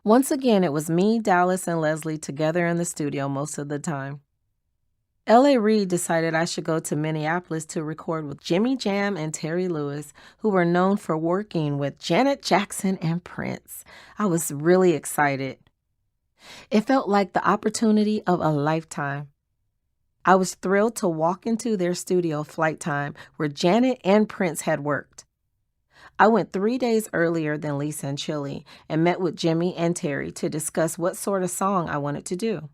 Once again, it was me, Dallas, and Leslie together in the studio most of the time. L.A. Reid decided I should go to Minneapolis to record with Jimmy Jam and Terry Lewis, who were known for working with Janet Jackson and Prince. I was really excited. It felt like the opportunity of a lifetime. I was thrilled to walk into their studio Flight Time, where Janet and Prince had worked. I went 3 days earlier than Lisa and Chili and met with Jimmy and Terry to discuss what sort of song I wanted to do.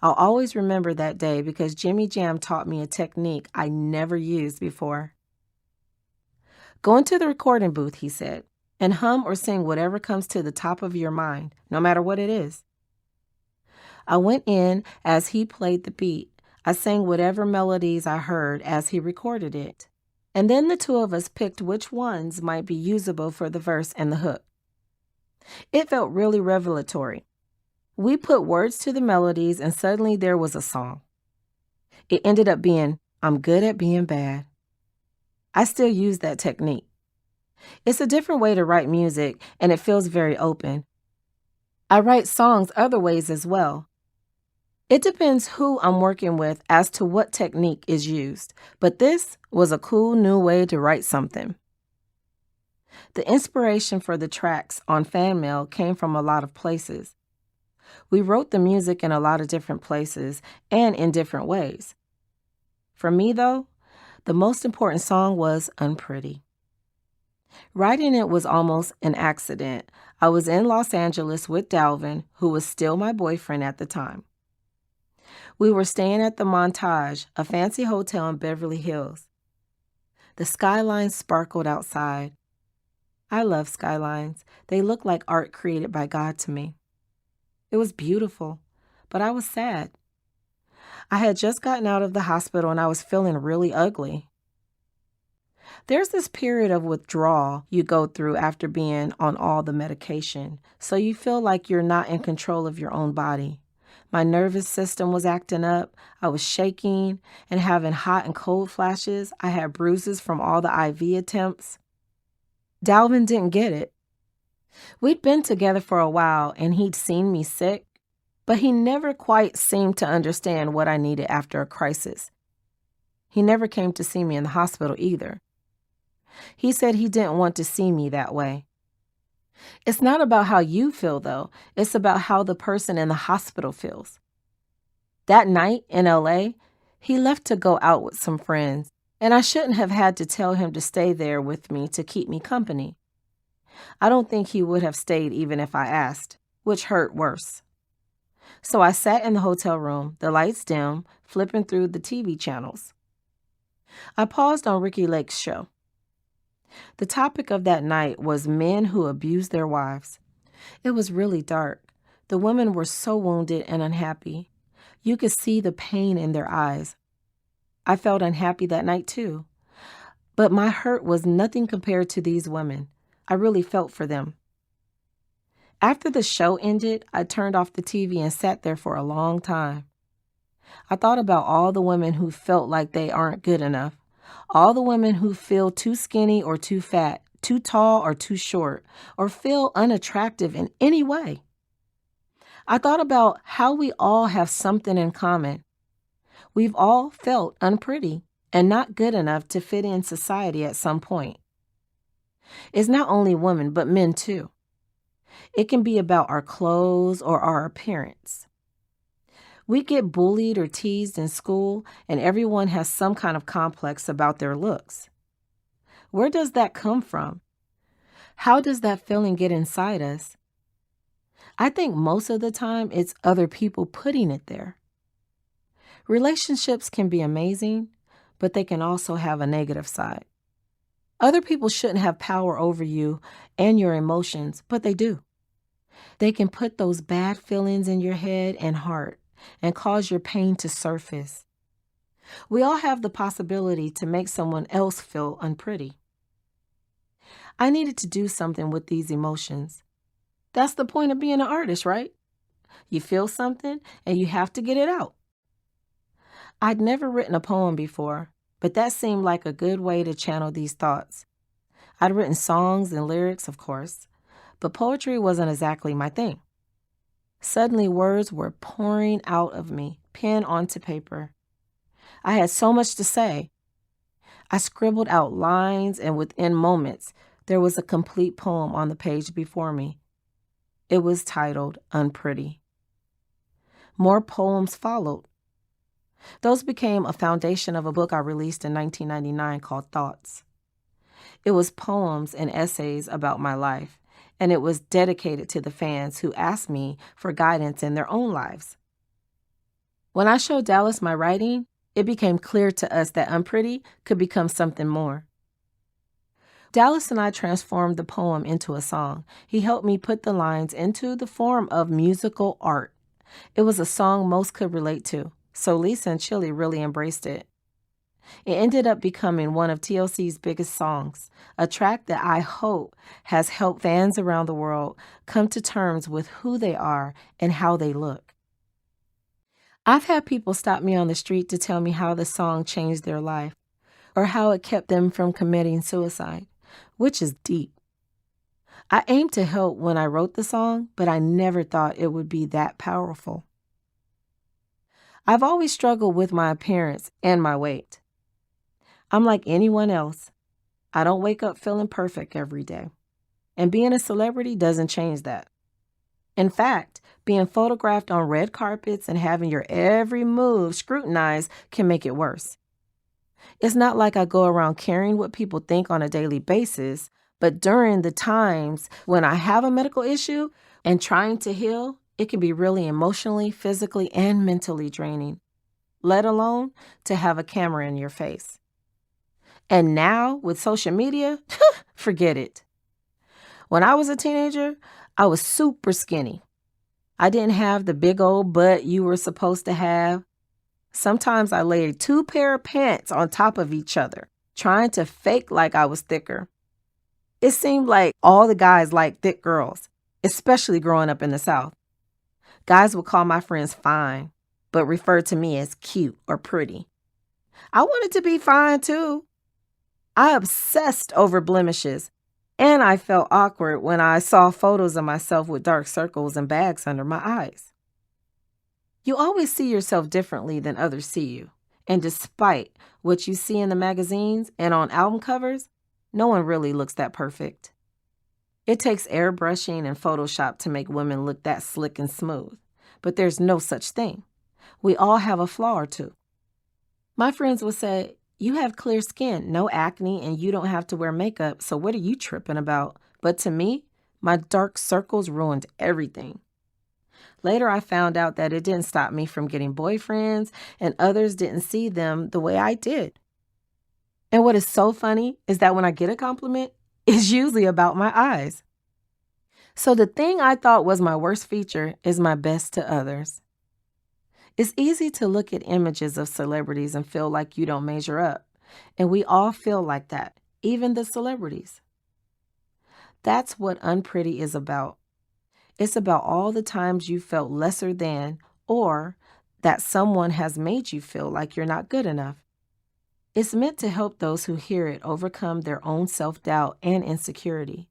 I'll always remember that day because Jimmy Jam taught me a technique I never used before. Go into the recording booth, he said, and hum or sing whatever comes to the top of your mind, no matter what it is. I went in as he played the beat. I sang whatever melodies I heard as he recorded it. And then the two of us picked which ones might be usable for the verse and the hook. It felt really revelatory. We put words to the melodies and suddenly there was a song. It ended up being, I'm Good at Being Bad. I still use that technique. It's a different way to write music and it feels very open. I write songs other ways as well. It depends who I'm working with as to what technique is used, but this was a cool new way to write something. The inspiration for the tracks on Fan Mail came from a lot of places. We wrote the music in a lot of different places and in different ways. For me, though, the most important song was Unpretty. Writing it was almost an accident. I was in Los Angeles with Dalvin, who was still my boyfriend at the time. We were staying at the Montage, a fancy hotel in Beverly Hills. The skyline sparkled outside. I love skylines. They look like art created by God to me. It was beautiful, but I was sad. I had just gotten out of the hospital and I was feeling really ugly. There's this period of withdrawal you go through after being on all the medication, so you feel like you're not in control of your own body. My nervous system was acting up. I was shaking and having hot and cold flashes. I had bruises from all the IV attempts. Dalvin didn't get it. We'd been together for a while and he'd seen me sick, but he never quite seemed to understand what I needed after a crisis. He never came to see me in the hospital either. He said he didn't want to see me that way. It's not about how you feel, though. It's about how the person in the hospital feels. That night in LA, he left to go out with some friends, and I shouldn't have had to tell him to stay there with me to keep me company. I don't think he would have stayed even if I asked, which hurt worse. So I sat in the hotel room, the lights dim, flipping through the TV channels. I paused on Ricky Lake's show. The topic of that night was men who abused their wives. It was really dark. The women were so wounded and unhappy. You could see the pain in their eyes. I felt unhappy that night too. But my hurt was nothing compared to these women. I really felt for them. After the show ended, I turned off the TV and sat there for a long time. I thought about all the women who felt like they aren't good enough. All the women who feel too skinny or too fat, too tall or too short, or feel unattractive in any way. I thought about how we all have something in common. We've all felt unpretty and not good enough to fit in society at some point. It's not only women, but men too. It can be about our clothes or our appearance. We get bullied or teased in school, and everyone has some kind of complex about their looks. Where does that come from? How does that feeling get inside us? I think most of the time it's other people putting it there. Relationships can be amazing, but they can also have a negative side. Other people shouldn't have power over you and your emotions, but they do. They can put those bad feelings in your head and heart and cause your pain to surface. We all have the possibility to make someone else feel unpretty. I needed to do something with these emotions. That's the point of being an artist, right? You feel something and you have to get it out. I'd never written a poem before, but that seemed like a good way to channel these thoughts. I'd written songs and lyrics, of course, but poetry wasn't exactly my thing. Suddenly, words were pouring out of me, pen onto paper. I had so much to say. I scribbled out lines, and within moments, there was a complete poem on the page before me. It was titled Unpretty. More poems followed. Those became a foundation of a book I released in 1999 called Thoughts. It was poems and essays about my life, and it was dedicated to the fans who asked me for guidance in their own lives. When I showed Dallas my writing, it became clear to us that Unpretty could become something more. Dallas and I transformed the poem into a song. He helped me put the lines into the form of musical art. It was a song most could relate to, so Lisa and Chili really embraced it. It ended up becoming one of TLC's biggest songs, a track that I hope has helped fans around the world come to terms with who they are and how they look. I've had people stop me on the street to tell me how the song changed their life or how it kept them from committing suicide, which is deep. I aimed to help when I wrote the song, but I never thought it would be that powerful. I've always struggled with my appearance and my weight. I'm like anyone else. I don't wake up feeling perfect every day. And being a celebrity doesn't change that. In fact, being photographed on red carpets and having your every move scrutinized can make it worse. It's not like I go around caring what people think on a daily basis, but during the times when I have a medical issue and trying to heal, it can be really emotionally, physically, and mentally draining, let alone to have a camera in your face. And now with social media, forget it. When I was a teenager, I was super skinny. I didn't have the big old butt you were supposed to have. Sometimes I layered 2 pair of pants on top of each other, trying to fake like I was thicker. It seemed like all the guys liked thick girls, especially growing up in the South. Guys would call my friends fine, but refer to me as cute or pretty. I wanted to be fine too. I obsessed over blemishes, and I felt awkward when I saw photos of myself with dark circles and bags under my eyes. You always see yourself differently than others see you, and despite what you see in the magazines and on album covers, no one really looks that perfect. It takes airbrushing and Photoshop to make women look that slick and smooth, but there's no such thing. We all have a flaw or two. My friends would say, "You have clear skin, no acne, and you don't have to wear makeup, so what are you tripping about?" But to me, my dark circles ruined everything. Later, I found out that it didn't stop me from getting boyfriends, and others didn't see them the way I did. And what is so funny is that when I get a compliment, it's usually about my eyes. So the thing I thought was my worst feature is my best to others. It's easy to look at images of celebrities and feel like you don't measure up. And we all feel like that, even the celebrities. That's what Unpretty is about. It's about all the times you felt lesser than or that someone has made you feel like you're not good enough. It's meant to help those who hear it overcome their own self-doubt and insecurity.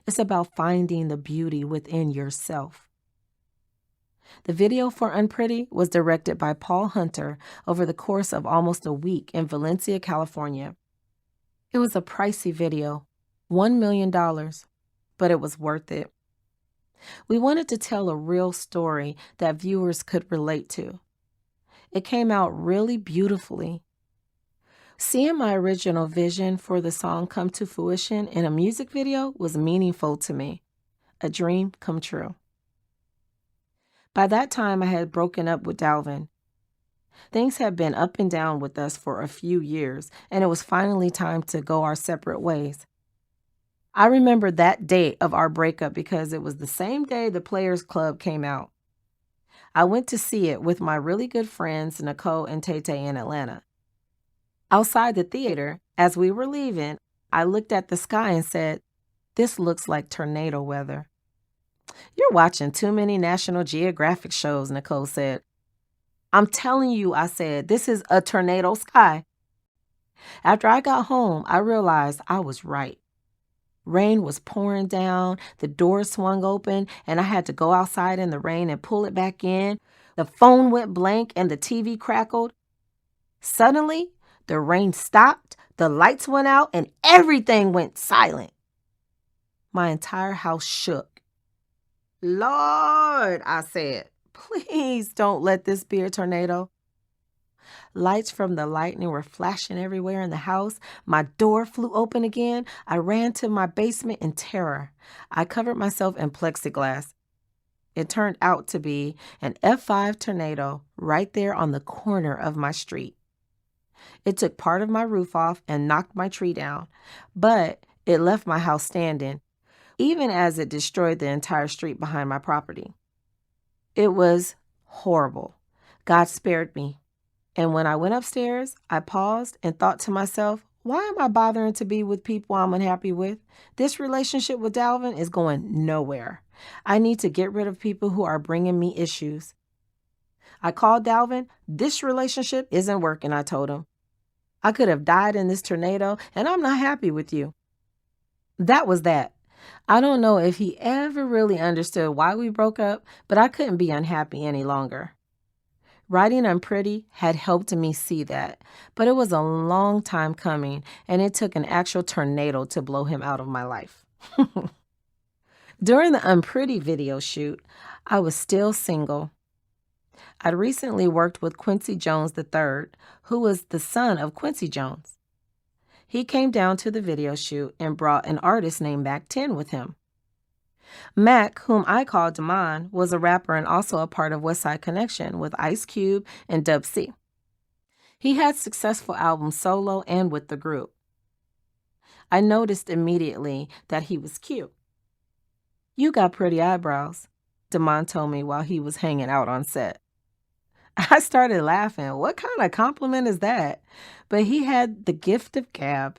It's about finding the beauty within yourself. The video for Unpretty was directed by Paul Hunter over the course of almost a week in Valencia, California. It was a pricey video, $1 million, but it was worth it. We wanted to tell a real story that viewers could relate to. It came out really beautifully. Seeing my original vision for the song come to fruition in a music video was meaningful to me, a dream come true. By that time, I had broken up with Dalvin. Things had been up and down with us for a few years, and it was finally time to go our separate ways. I remember that day of our breakup because it was the same day the Players Club came out. I went to see it with my really good friends Nicole and Tay in Atlanta. Outside the theater, as we were leaving, I looked at the sky and said, "This looks like tornado weather." "You're watching too many National Geographic shows," Nicole said. "I'm telling you," I said, "this is a tornado sky." After I got home, I realized I was right. Rain was pouring down, the door swung open, and I had to go outside in the rain and pull it back in. The phone went blank and the TV crackled. Suddenly, the rain stopped, the lights went out, and everything went silent. My entire house shook. Lord, I said, please don't let this be a tornado. Lights from the lightning were flashing everywhere in the house. My door flew open again. I ran to my basement in terror. I covered myself in plexiglass. It turned out to be an F5 tornado right there on the corner of my street. It took part of my roof off and knocked my tree down, but it left my house standing, even as it destroyed the entire street behind my property. It was horrible. God spared me. And when I went upstairs, I paused and thought to myself, why am I bothering to be with people I'm unhappy with? This relationship with Dalvin is going nowhere. I need to get rid of people who are bringing me issues. I called Dalvin. This relationship isn't working, I told him. I could have died in this tornado, and I'm not happy with you. That was that. I don't know if he ever really understood why we broke up, but I couldn't be unhappy any longer. Writing Unpretty had helped me see that, but it was a long time coming, and it took an actual tornado to blow him out of my life. During the Unpretty video shoot, I was still single. I'd recently worked with Quincy Jones III, who was the son of Quincy Jones. He came down to the video shoot and brought an artist named Mac 10 with him. Mac, whom I called Damon, was a rapper and also a part of Westside Connection with Ice Cube and Dub C. He had successful albums solo and with the group. I noticed immediately that he was cute. You got pretty eyebrows, Damon told me while he was hanging out on set. I started laughing. What kind of compliment is that? But he had the gift of gab.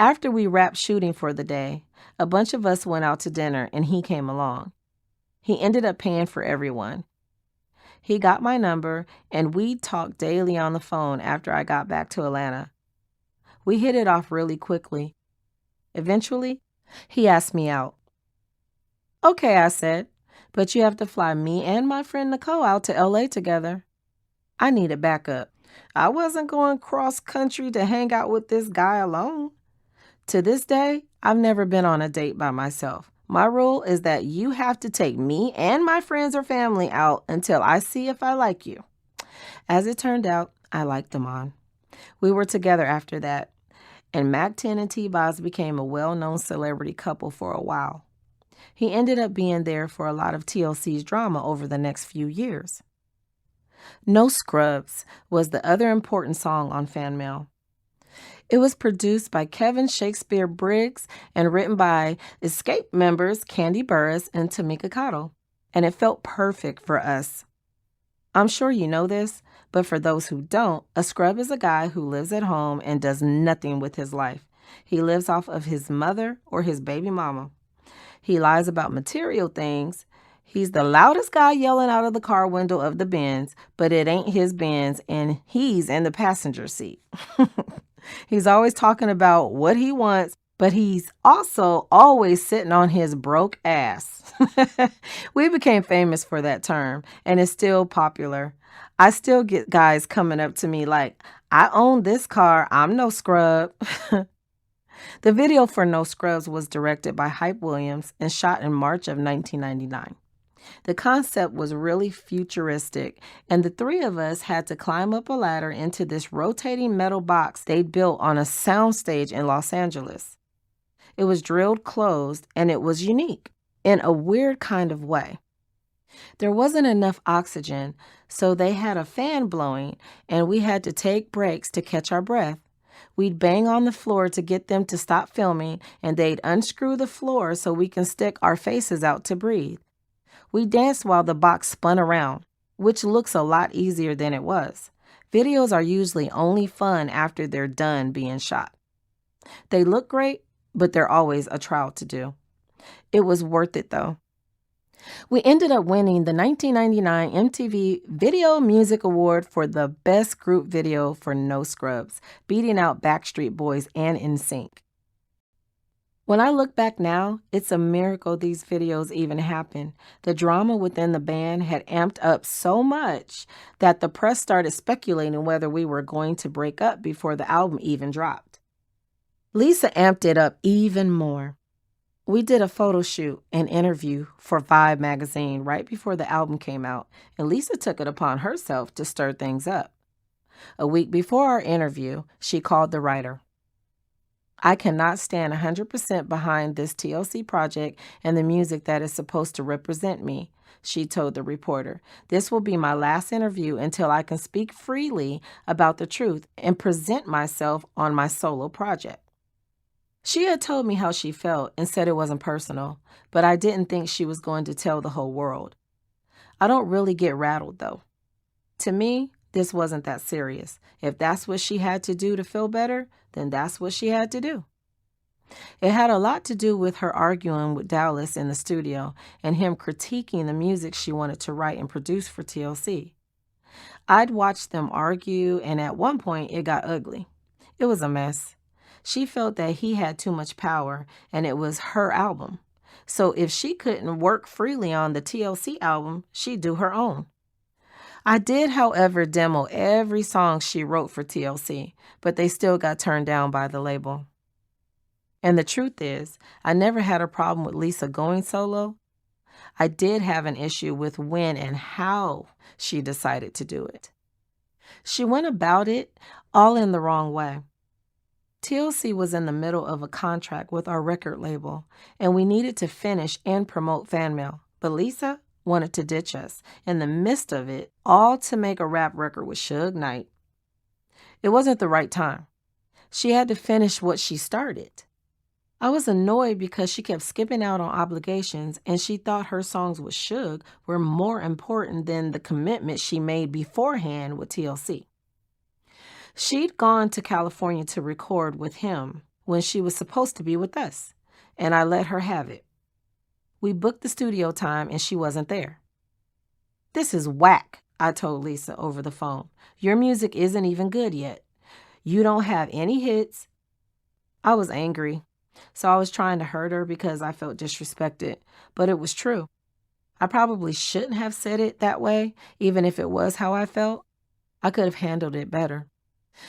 After we wrapped shooting for the day, a bunch of us went out to dinner and he came along. He ended up paying for everyone. He got my number and we talked daily on the phone after I got back to Atlanta. We hit it off really quickly. Eventually, he asked me out. Okay, I said, but you have to fly me and my friend Nicole out to LA together. I needed backup. I wasn't going cross country to hang out with this guy alone. To this day, I've never been on a date by myself. My rule is that you have to take me and my friends or family out until I see if I like you. As it turned out, I liked Damon. We were together after that, and Mac 10 and T-BOZ became a well-known celebrity couple for a while. He ended up being there for a lot of TLC's drama over the next few years. No Scrubs was the other important song on Fan Mail. It was produced by Kevin Shakespeare Briggs and written by Escape members Candy Burris and Tamika Cottle, and it felt perfect for us. I'm sure you know this, but for those who don't, a scrub is a guy who lives at home and does nothing with his life. He lives off of his mother or his baby mama. He lies about material things. He's the loudest guy yelling out of the car window of the Benz, but it ain't his Benz, and he's in the passenger seat. He's always talking about what he wants, but he's also always sitting on his broke ass. We became famous for that term, and it's still popular. I still get guys coming up to me like, I own this car, I'm no scrub. The video for No Scrubs was directed by Hype Williams and shot in March of 1999. The concept was really futuristic, and the three of us had to climb up a ladder into this rotating metal box they'd built on a soundstage in Los Angeles. It was drilled closed, and it was unique in a weird kind of way. There wasn't enough oxygen, so they had a fan blowing, and we had to take breaks to catch our breath. We'd bang on the floor to get them to stop filming, and they'd unscrew the floor so we can stick our faces out to breathe. We danced while the box spun around, which looks a lot easier than it was. Videos are usually only fun after they're done being shot. They look great, but they're always a trial to do. It was worth it though. We ended up winning the 1999 MTV Video Music Award for the Best Group Video for No Scrubs, beating out Backstreet Boys and NSYNC. When I look back now, it's a miracle these videos even happened. The drama within the band had amped up so much that the press started speculating whether we were going to break up before the album even dropped. Lisa amped it up even more. We did a photo shoot and interview for Vibe magazine right before the album came out, and Lisa took it upon herself to stir things up. A week before our interview, she called the writer. I cannot stand 100% behind this TLC project and the music that is supposed to represent me, she told the reporter. This will be my last interview until I can speak freely about the truth and present myself on my solo project. She had told me how she felt and said it wasn't personal, but I didn't think she was going to tell the whole world. I don't really get rattled, though. To me, this wasn't that serious. If that's what she had to do to feel better, then that's what she had to do. It had a lot to do with her arguing with Dallas in the studio and him critiquing the music she wanted to write and produce for TLC. I'd watched them argue, and at one point it got ugly. It was a mess. She felt that he had too much power, and it was her album. So if she couldn't work freely on the TLC album, she'd do her own. I did, however, demo every song she wrote for TLC, but they still got turned down by the label. And the truth is, I never had a problem with Lisa going solo. I did have an issue with when and how she decided to do it. She went about it all in the wrong way. TLC was in the middle of a contract with our record label, and we needed to finish and promote fan mail. But Lisa wanted to ditch us in the midst of it, all to make a rap record with Suge Knight. It wasn't the right time. She had to finish what she started. I was annoyed because she kept skipping out on obligations, and she thought her songs with Suge were more important than the commitment she made beforehand with TLC. She'd gone to California to record with him when she was supposed to be with us, and I let her have it. We booked the studio time, and she wasn't there. This is whack, I told Lisa over the phone. Your music isn't even good yet. You don't have any hits. I was angry, so I was trying to hurt her because I felt disrespected, but it was true. I probably shouldn't have said it that way, even if it was how I felt. I could have handled it better.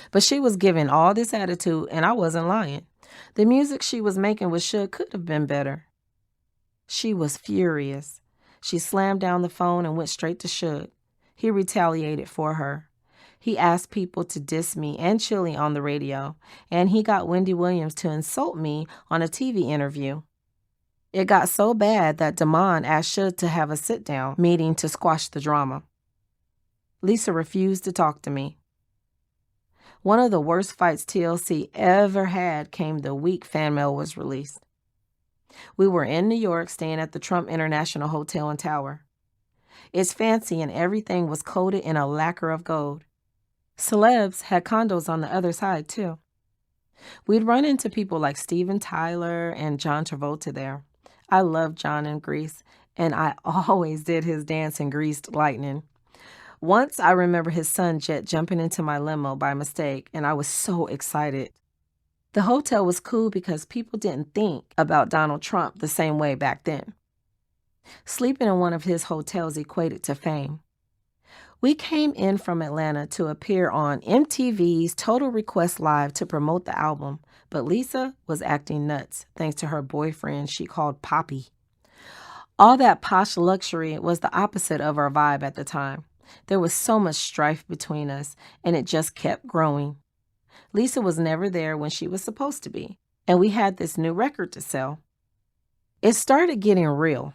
But she was giving all this attitude, and I wasn't lying. The music she was making with Suge could have been better. She was furious. She slammed down the phone and went straight to Suge. He retaliated for her. He asked people to diss me and Chili on the radio, and he got Wendy Williams to insult me on a TV interview. It got so bad that Damon asked Suge to have a sit-down meeting to squash the drama. Lisa refused to talk to me. One of the worst fights TLC ever had came the week fan mail was released. We were in New York staying at the Trump International Hotel and Tower. It's fancy and everything was coated in a lacquer of gold. Celebs had condos on the other side, too. We'd run into people like Steven Tyler and John Travolta there. I loved John in Grease, and I always did his dance in Greased Lightning. Once I remember his son Jet jumping into my limo by mistake, and I was so excited. The hotel was cool because people didn't think about Donald Trump the same way back then. Sleeping in one of his hotels equated to fame. We came in from Atlanta to appear on MTV's Total Request Live to promote the album, but Lisa was acting nuts thanks to her boyfriend she called Poppy. All that posh luxury was the opposite of our vibe at the time. There was so much strife between us, and it just kept growing. Lisa was never there when she was supposed to be, and we had this new record to sell. It started getting real.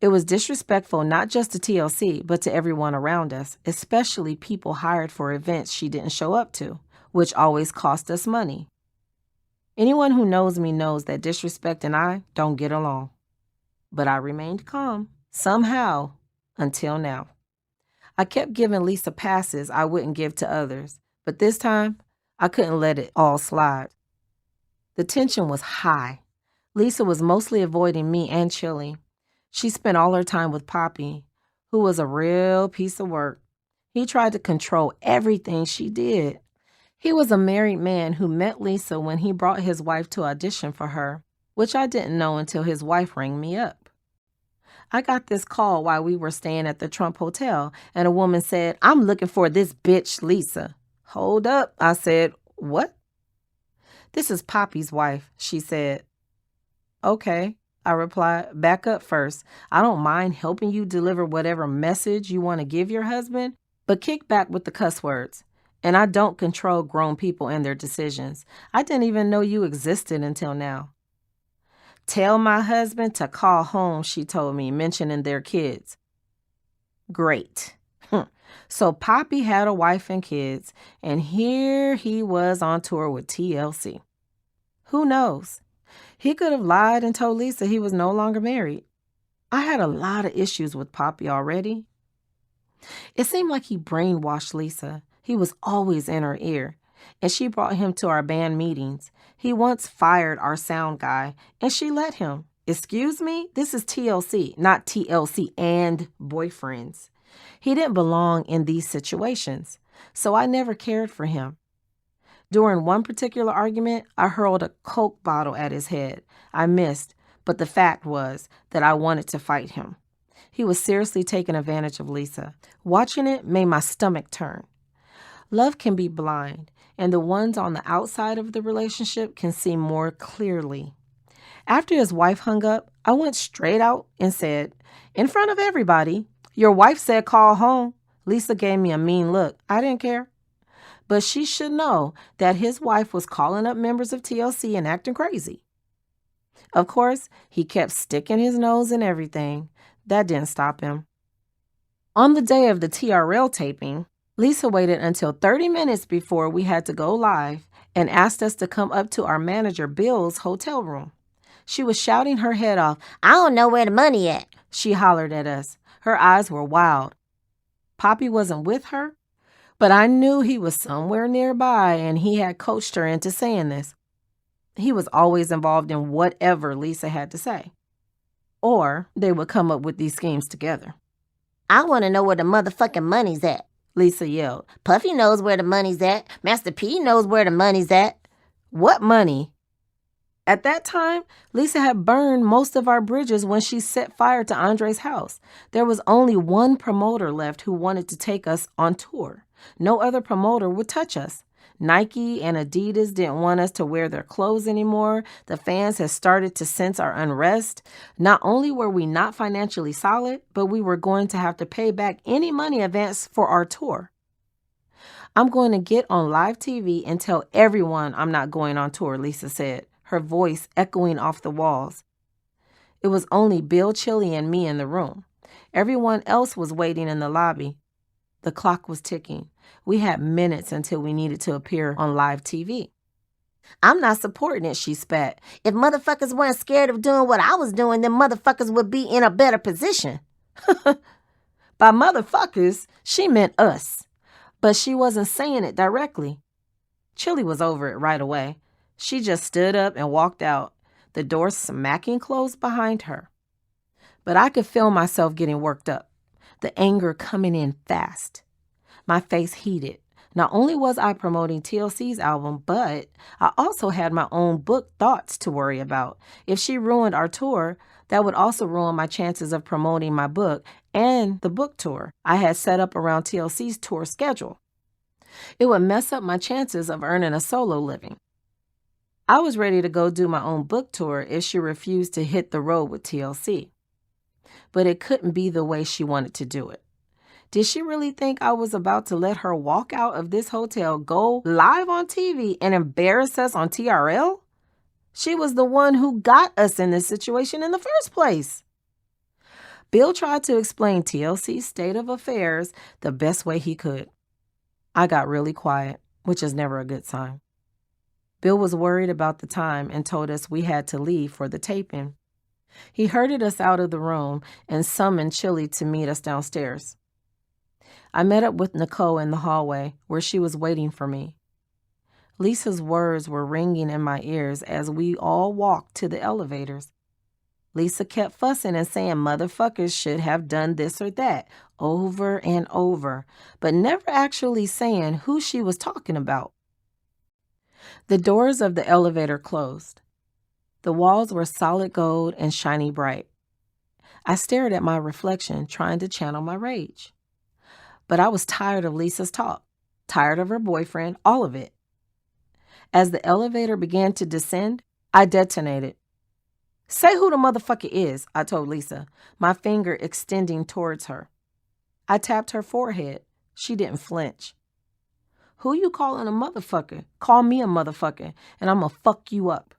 It was disrespectful not just to TLC, but to everyone around us, especially people hired for events she didn't show up to, which always cost us money. Anyone who knows me knows that disrespect and I don't get along. But I remained calm, somehow, until now. I kept giving Lisa passes I wouldn't give to others, but this time, I couldn't let it all slide. The tension was high. Lisa was mostly avoiding me and Chili. She spent all her time with Poppy, who was a real piece of work. He tried to control everything she did. He was a married man who met Lisa when he brought his wife to audition for her. which I didn't know until his wife rang me up. I got this call while we were staying at the Trump Hotel, and a woman said, "I'm looking for this bitch, Lisa." "Hold up," I said. "What?" "This is Poppy's wife," she said. "Okay," I replied. "Back up first. I don't mind helping you deliver whatever message you want to give your husband, but kick back with the cuss words. And I don't control grown people and their decisions. I didn't even know you existed until now." "Tell my husband to call home," she told me, mentioning their kids. Great. So Poppy had a wife and kids, and here he was on tour with TLC. Who knows? He could have lied and told Lisa he was no longer married. I had a lot of issues with Poppy already. It seemed like he brainwashed Lisa. He was always in her ear, and she brought him to our band meetings. He once fired our sound guy, and she let him. Excuse me? This is TLC, not TLC and boyfriends. He didn't belong in these situations, so I never cared for him. During one particular argument, I hurled a Coke bottle at his head. I missed, but the fact was that I wanted to fight him. He was seriously taking advantage of Lisa. Watching it made my stomach turn. Love can be blind, and the ones on the outside of the relationship can see more clearly. After his wife hung up, I went straight out and said, in front of everybody, "Your wife said call home." Lisa gave me a mean look. I didn't care. But she should know that his wife was calling up members of TLC and acting crazy. Of course, he kept sticking his nose in everything. That didn't stop him. On the day of the TRL taping, Lisa waited until 30 minutes before we had to go live and asked us to come up to our manager Bill's hotel room. She was shouting her head off. "I don't know where the money at," she hollered at us. Her eyes were wild. Poppy wasn't with her, but I knew he was somewhere nearby, and he had coached her into saying this. He was always involved in whatever Lisa had to say. Or they would come up with these schemes together. "I want to know where the motherfucking money's at," Lisa yelled. "Puffy knows where the money's at. Master P knows where the money's at." What money? At that time, Lisa had burned most of our bridges when she set fire to Andre's house. There was only one promoter left who wanted to take us on tour. No other promoter would touch us. Nike and Adidas didn't want us to wear their clothes anymore. The fans had started to sense our unrest. Not only were we not financially solid, but we were going to have to pay back any money advanced for our tour. "I'm going to get on live TV and tell everyone I'm not going on tour," Lisa said, her voice echoing off the walls. It was only Bill Chili and me in the room. Everyone else was waiting in the lobby. The clock was ticking. We had minutes until we needed to appear on live TV. "I'm not supporting it," she spat. "If motherfuckers weren't scared of doing what I was doing, then motherfuckers would be in a better position." By motherfuckers, she meant us. But she wasn't saying it directly. Chili was over it right away. She just stood up and walked out, the door smacking closed behind her. But I could feel myself getting worked up, the anger coming in fast. My face heated. Not only was I promoting TLC's album, but I also had my own book thoughts to worry about. If she ruined our tour, that would also ruin my chances of promoting my book and the book tour I had set up around TLC's tour schedule. It would mess up my chances of earning a solo living. I was ready to go do my own book tour if she refused to hit the road with TLC. But it couldn't be the way she wanted to do it. Did she really think I was about to let her walk out of this hotel, go live on TV, and embarrass us on TRL? She was the one who got us in this situation in the first place. Bill tried to explain TLC's state of affairs the best way he could. I got really quiet, which is never a good sign. Bill was worried about the time and told us we had to leave for the taping. He herded us out of the room and summoned Chili to meet us downstairs. I met up with Nicole in the hallway where she was waiting for me. Lisa's words were ringing in my ears as we all walked to the elevators. Lisa kept fussing and saying motherfuckers should have done this or that over and over, but never actually saying who she was talking about. The doors of the elevator closed. The walls were solid gold and shiny bright. I stared at my reflection, trying to channel my rage. But I was tired of Lisa's talk, tired of her boyfriend, all of it. As the elevator began to descend, I detonated. "Say who the motherfucker is," I told Lisa, my finger extending towards her. I tapped her forehead. She didn't flinch. "Who you calling a motherfucker? Call me a motherfucker, and I'ma fuck you up."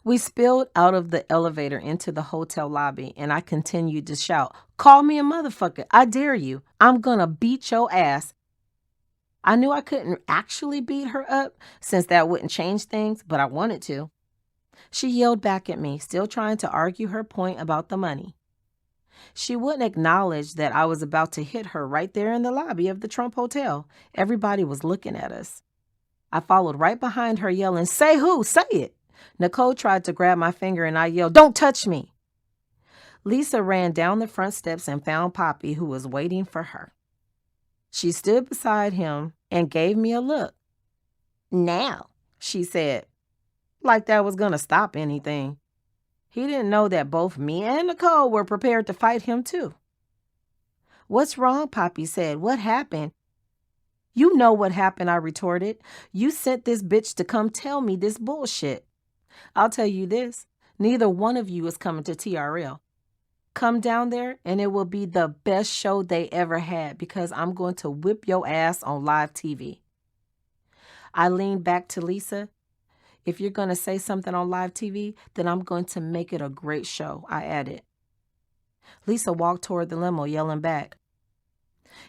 We spilled out of the elevator into the hotel lobby, and I continued to shout, "Call me a motherfucker. I dare you. I'm gonna beat your ass." I knew I couldn't actually beat her up, since that wouldn't change things, but I wanted to. She yelled back at me, still trying to argue her point about the money. She wouldn't acknowledge that I was about to hit her right there in the lobby of the Trump Hotel. Everybody was looking at us. I followed right behind her, yelling, "Say who? Say it." Nicole tried to grab my finger and I yelled, "Don't touch me." Lisa ran down the front steps and found Poppy, who was waiting for her. She stood beside him and gave me a look. "Now," she said, like that was going to stop anything. He didn't know that both me and Nicole were prepared to fight him too. "What's wrong?" Poppy said. "What happened?" "You know what happened," I retorted. "You sent this bitch to come tell me this bullshit. I'll tell you this, neither one of you is coming to TRL. Come down there and it will be the best show they ever had because I'm going to whip your ass on live TV." I leaned back to Lisa. "If you're going to say something on live TV, then I'm going to make it a great show," I added. Lisa walked toward the limo, yelling back,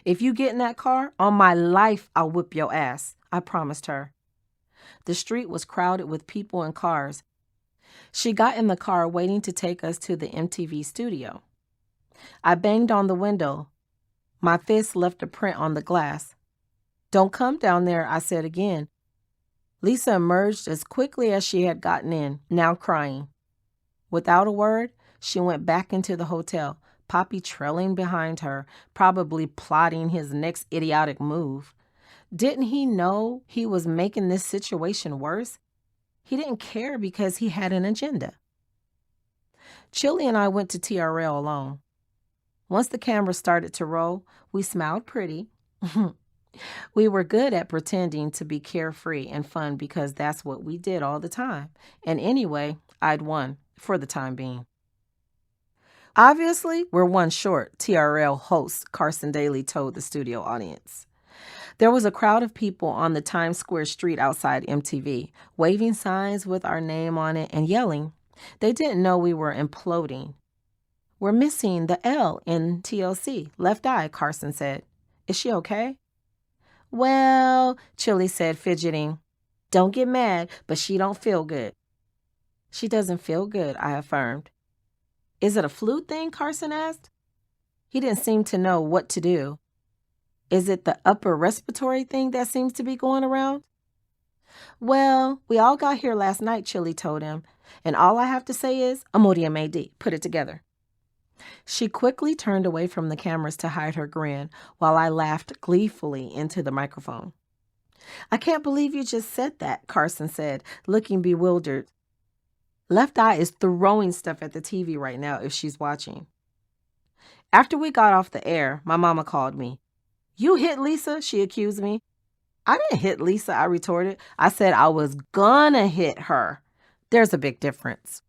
"If you get in that car, on my life I'll whip your ass," I promised her. The street was crowded with people and cars. She got in the car waiting to take us to the MTV studio. I banged on the window. My fist left a print on the glass. "Don't come down there," I said again. Lisa emerged as quickly as she had gotten in, now crying. Without a word, she went back into the hotel, Poppy trailing behind her, probably plotting his next idiotic move. Didn't he know he was making this situation worse? He didn't care because he had an agenda. Chili and I went to TRL alone. Once the camera started to roll, we smiled pretty. We were good at pretending to be carefree and fun because that's what we did all the time. And anyway, I'd won for the time being. "Obviously, we're one short," TRL host Carson Daly told the studio audience. There was a crowd of people on the Times Square street outside MTV, waving signs with our name on it and yelling. They didn't know we were imploding. "We're missing the L in TLC, left eye," Carson said. "Is she okay?" "Well," Chili said, fidgeting. "Don't get mad, but she don't feel good." "She doesn't feel good," I affirmed. "Is it a flu thing?" Carson asked. He didn't seem to know what to do. "Is it the upper respiratory thing that seems to be going around?" "Well, we all got here last night," Chili told him, "and all I have to say is, Amodia Made, put it together." She quickly turned away from the cameras to hide her grin, while I laughed gleefully into the microphone. "I can't believe you just said that," Carson said, looking bewildered. Left Eye is throwing stuff at the TV right now if she's watching. After we got off the air, my mama called me. "You hit Lisa?" she accused me. "I didn't hit Lisa," I retorted. "I said I was gonna hit her. There's a big difference."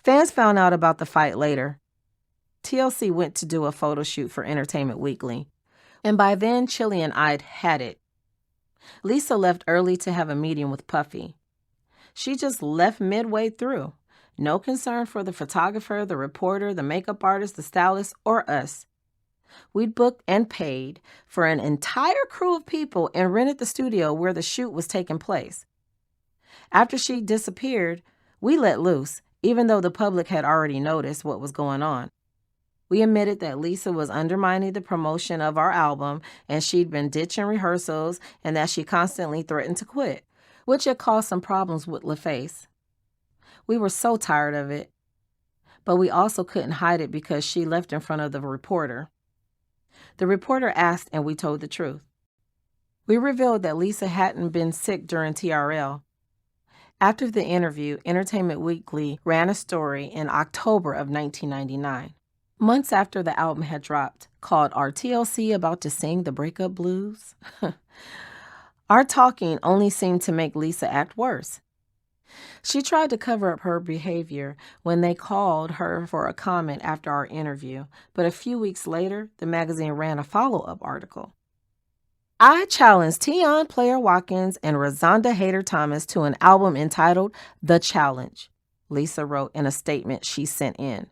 Fans found out about the fight later. TLC went to do a photo shoot for Entertainment Weekly, and by then Chili and I'd had it. Lisa left early to have a meeting with Puffy. She just left midway through. No concern for the photographer, the reporter, the makeup artist, the stylist, or us. We'd booked and paid for an entire crew of people and rented the studio where the shoot was taking place. After she disappeared, we let loose, even though the public had already noticed what was going on. We admitted that Lisa was undermining the promotion of our album and she'd been ditching rehearsals and that she constantly threatened to quit, which had caused some problems with LaFace. We were so tired of it, but we also couldn't hide it because she left in front of the reporter. The reporter asked and we told the truth. We revealed that Lisa hadn't been sick during TRL. After the interview, Entertainment Weekly ran a story in October of 1999, months after the album had dropped, called "Are TLC About to Sing the Breakup Blues?" Our talking only seemed to make Lisa act worse. She tried to cover up her behavior when they called her for a comment after our interview, but a few weeks later, the magazine ran a follow-up article. I challenged Tionne Player Watkins and Razonda Hayter Thomas to an album entitled The Challenge, Lisa wrote in a statement she sent in.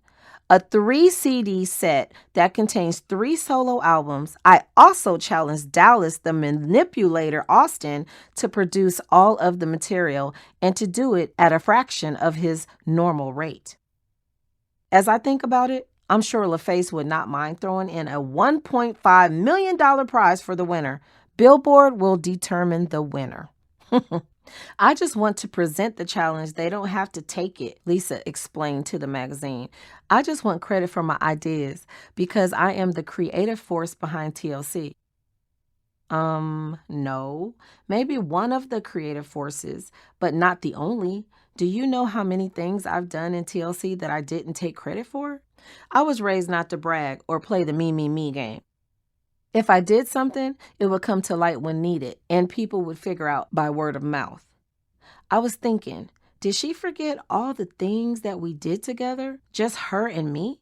A 3-CD set that contains 3 solo albums. I also challenged Dallas the Manipulator Austin to produce all of the material and to do it at a fraction of his normal rate. As I think about it, I'm sure LaFace would not mind throwing in a $1.5 million prize for the winner. Billboard will determine the winner. I just want to present the challenge. They don't have to take it, Lisa explained to the magazine. I just want credit for my ideas because I am the creative force behind TLC. No. Maybe one of the creative forces, but not the only. Do you know how many things I've done in TLC that I didn't take credit for? I was raised not to brag or play the me game. If I did something, it would come to light when needed, and people would figure out by word of mouth. I was thinking, did she forget all the things that we did together? Just her and me?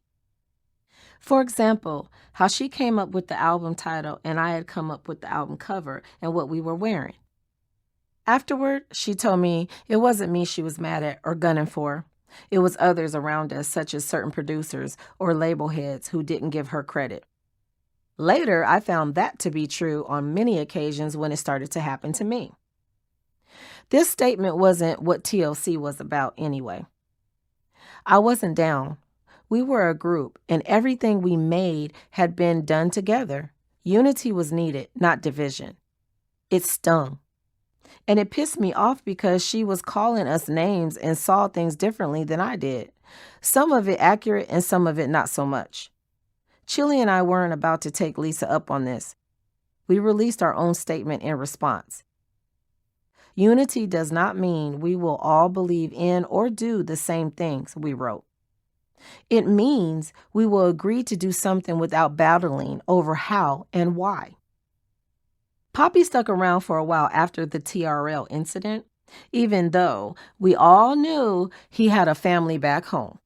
For example, how she came up with the album title and I had come up with the album cover and what we were wearing. Afterward, she told me it wasn't me she was mad at or gunning for. It was others around us, such as certain producers or label heads who didn't give her credit. Later, I found that to be true on many occasions when it started to happen to me. This statement wasn't what TLC was about anyway. I wasn't down. We were a group, and everything we made had been done together. Unity was needed, not division. It stung. And it pissed me off because she was calling us names and saw things differently than I did. Some of it accurate and some of it not so much. Chili and I weren't about to take Lisa up on this. We released our own statement in response. Unity does not mean we will all believe in or do the same things, we wrote. It means we will agree to do something without battling over how and why. Poppy stuck around for a while after the TRL incident, even though we all knew he had a family back home.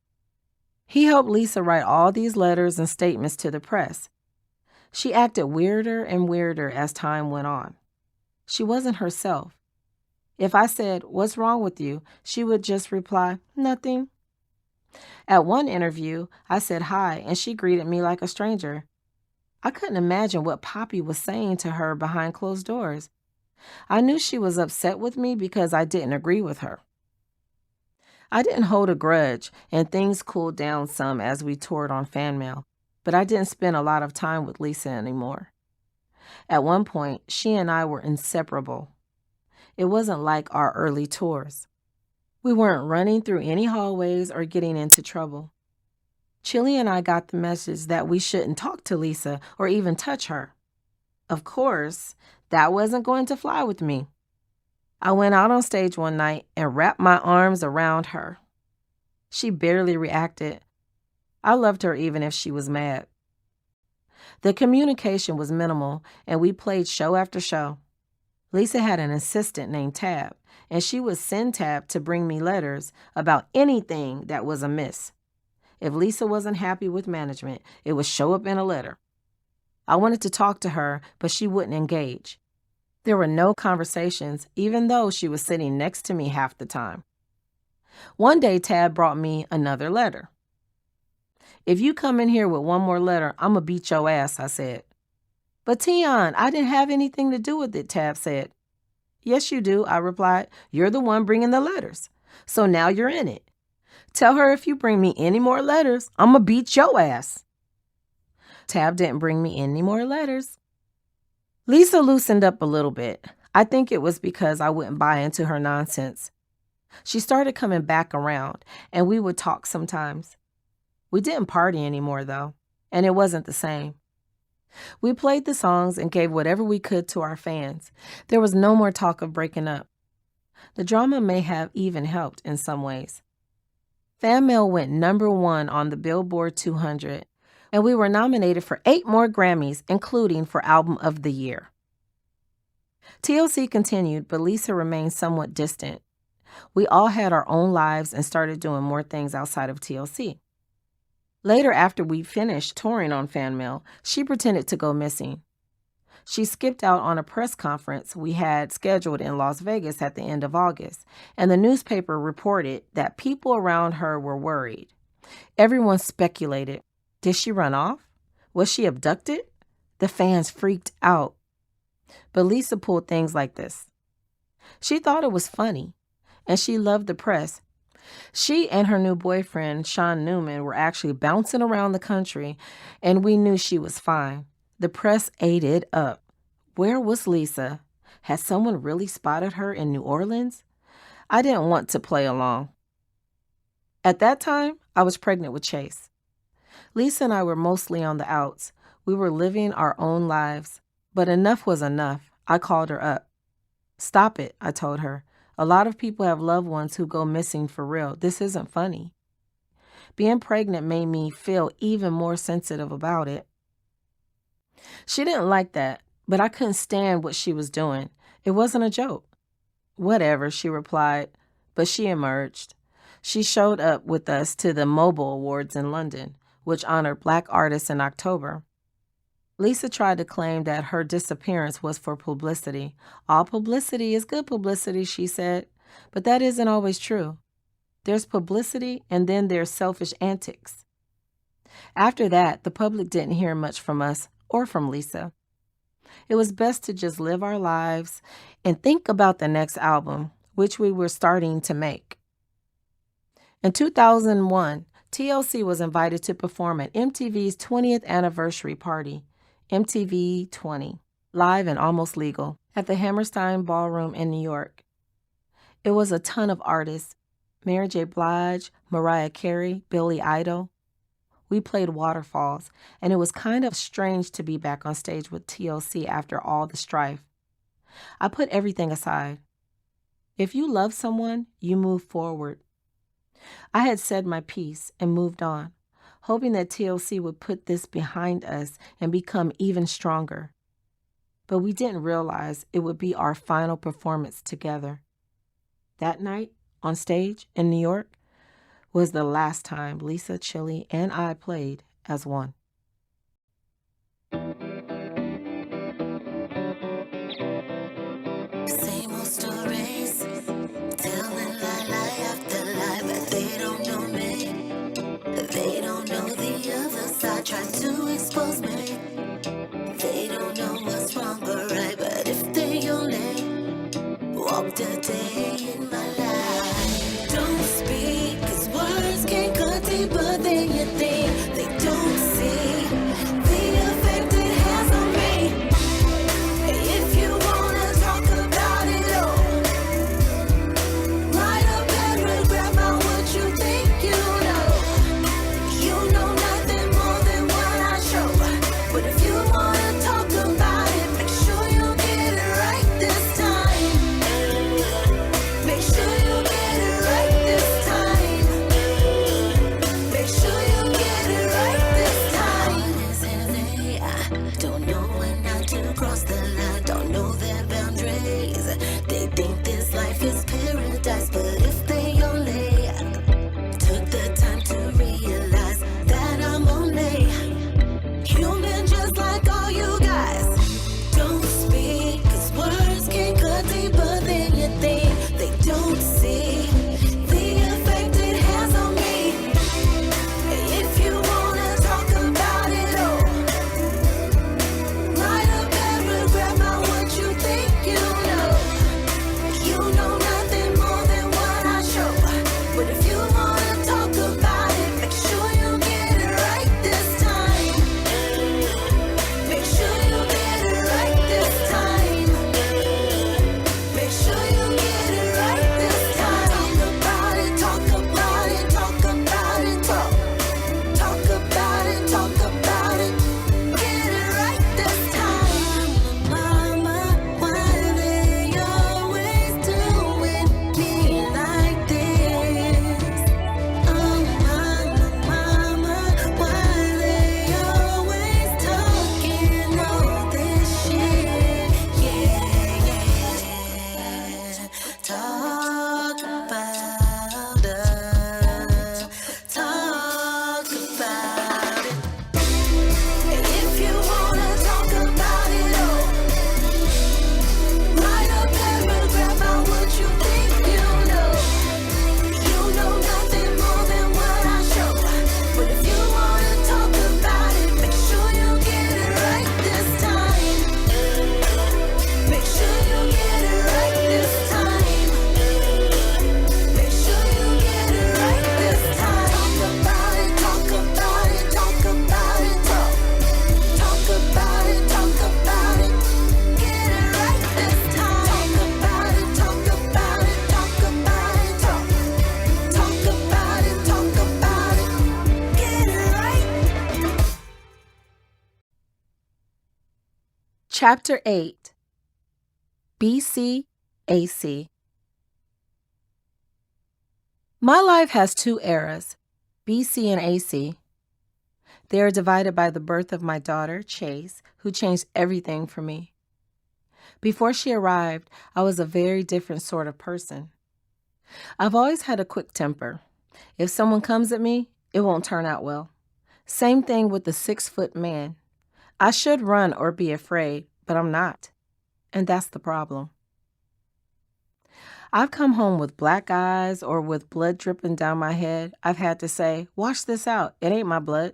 He helped Lisa write all these letters and statements to the press. She acted weirder and weirder as time went on. She wasn't herself. If I said, "What's wrong with you?" she would just reply, "Nothing." At one interview, I said hi, and she greeted me like a stranger. I couldn't imagine what Poppy was saying to her behind closed doors. I knew she was upset with me because I didn't agree with her. I didn't hold a grudge, and things cooled down some as we toured on fan mail, but I didn't spend a lot of time with Lisa anymore. At one point, she and I were inseparable. It wasn't like our early tours. We weren't running through any hallways or getting into trouble. Chili and I got the message that we shouldn't talk to Lisa or even touch her. Of course, that wasn't going to fly with me. I went out on stage one night and wrapped my arms around her. She barely reacted. I loved her even if she was mad. The communication was minimal, and we played show after show. Lisa had an assistant named Tab, and she would send Tab to bring me letters about anything that was amiss. If Lisa wasn't happy with management, it would show up in a letter. I wanted to talk to her, but she wouldn't engage. There were no conversations, even though she was sitting next to me half the time. One day, Tab brought me another letter. "If you come in here with one more letter, I'm going to beat your ass," I said. "But Tionne, I didn't have anything to do with it," Tab said. "Yes, you do," I replied. "You're the one bringing the letters. So now you're in it. Tell her if you bring me any more letters, I'm going to beat your ass." Tab didn't bring me any more letters. Lisa loosened up a little bit. I think it was because I wouldn't buy into her nonsense. She started coming back around, and we would talk sometimes. We didn't party anymore, though, and it wasn't the same. We played the songs and gave whatever we could to our fans. There was no more talk of breaking up. The drama may have even helped in some ways. Fan Mail went #1 on the Billboard 200, and we were nominated for 8 more Grammys, including for Album of the Year. TLC continued, but Lisa remained somewhat distant. We all had our own lives and started doing more things outside of TLC. Later, after we finished touring on Fan Mail, she pretended to go missing. She skipped out on a press conference we had scheduled in Las Vegas at the end of August, and the newspaper reported that people around her were worried. Everyone speculated, did she run off? Was she abducted? The fans freaked out. But Lisa pulled things like this. She thought it was funny, and she loved the press. She and her new boyfriend, Sean Newman, were actually bouncing around the country, and we knew she was fine. The press ate it up. Where was Lisa? Had someone really spotted her in New Orleans? I didn't want to play along. At that time, I was pregnant with Chase. Lisa and I were mostly on the outs. We were living our own lives. But enough was enough. I called her up. Stop it, I told her. A lot of people have loved ones who go missing for real. This isn't funny. Being pregnant made me feel even more sensitive about it. She didn't like that, but I couldn't stand what she was doing. It wasn't a joke. Whatever, she replied, but she emerged. She showed up with us to the Mobile Awards in London, which honored Black artists in October. Lisa tried to claim that her disappearance was for publicity. All publicity is good publicity, she said, but that isn't always true. There's publicity and then there's selfish antics. After that, the public didn't hear much from us or from Lisa. It was best to just live our lives and think about the next album, which we were starting to make. In 2001, TLC was invited to perform at MTV's 20th anniversary party, MTV 20, live and almost legal, at the Hammerstein Ballroom in New York. It was a ton of artists, Mary J. Blige, Mariah Carey, Billy Idol. We played Waterfalls, and it was kind of strange to be back on stage with TLC after all the strife. I put everything aside. If you love someone, you move forward. I had said my piece and moved on, hoping that TLC would put this behind us and become even stronger. But we didn't realize it would be our final performance together. That night, on stage in New York, was the last time Lisa, Chili, and I played as one. Same old stories, telling lie after lie, but they don't know me. They don't know the other side, try to expose me. They don't know what's wrong or right, but if they only walked a day in my life. Don't speak, 'cause words can cut deeper than you think. They don't see the effect it has on me. If you wanna talk about it all, write a paragraph about what you think you know. You know nothing more than what I Chapter 8, BC AC. My life has two eras, BC and AC. They are divided by the birth of my daughter, Chase, who changed everything for me. Before she arrived, I was a very different sort of person. I've always had a quick temper. If someone comes at me, it won't turn out well. Same thing with the 6-foot man. I should run or be afraid, but I'm not. And that's the problem. I've come home with black eyes or with blood dripping down my head. I've had to say, wash this out. It ain't my blood.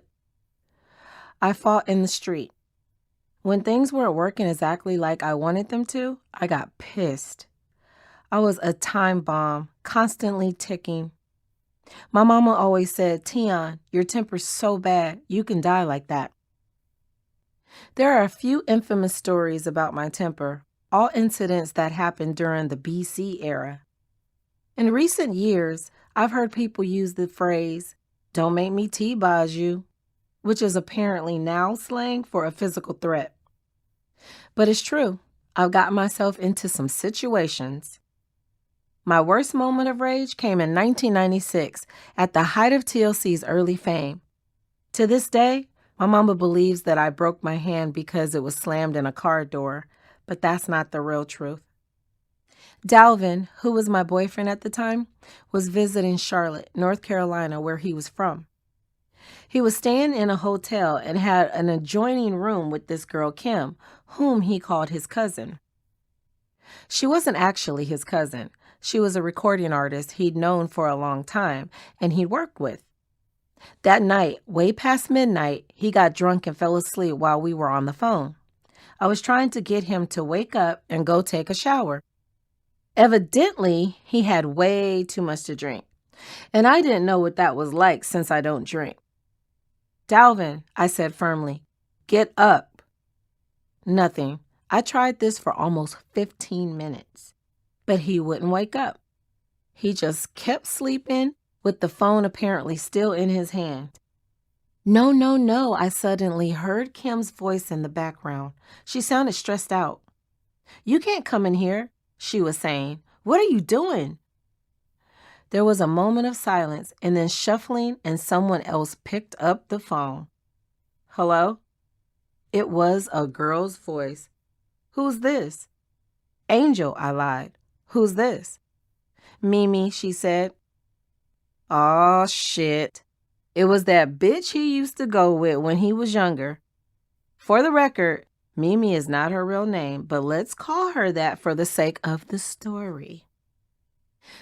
I fought in the street. When things weren't working exactly like I wanted them to, I got pissed. I was a time bomb, constantly ticking. My mama always said, Tionne, your temper's so bad, you can die like that. There are a few infamous stories about my temper, all incidents that happened during the BC era. In recent years, I've heard people use the phrase, don't make me T-BOZ you, which is apparently now slang for a physical threat. But it's true, I've got myself into some situations. My worst moment of rage came in 1996 at the height of TLC's early fame. To this day, my mama believes that I broke my hand because it was slammed in a car door, but that's not the real truth. Dalvin, who was my boyfriend at the time, was visiting Charlotte, North Carolina, where he was from. He was staying in a hotel and had an adjoining room with this girl, Kim, whom he called his cousin. She wasn't actually his cousin. She was a recording artist he'd known for a long time and he'd worked with. That night, way past midnight, he got drunk and fell asleep while we were on the phone. I was trying to get him to wake up and go take a shower. Evidently, he had way too much to drink, and I didn't know what that was like since I don't drink. Dalvin, I said firmly, get up. Nothing. I tried this for almost 15 minutes, but he wouldn't wake up. He just kept sleeping with the phone apparently still in his hand. No, no, no, I suddenly heard Kim's voice in the background. She sounded stressed out. You can't come in here, she was saying. What are you doing? There was a moment of silence and then shuffling, and someone else picked up the phone. Hello? It was a girl's voice. Who's this? Angel, I lied. Who's this? Mimi, she said. Aw, shit. It was that bitch he used to go with when he was younger. For the record, Mimi is not her real name, but let's call her that for the sake of the story.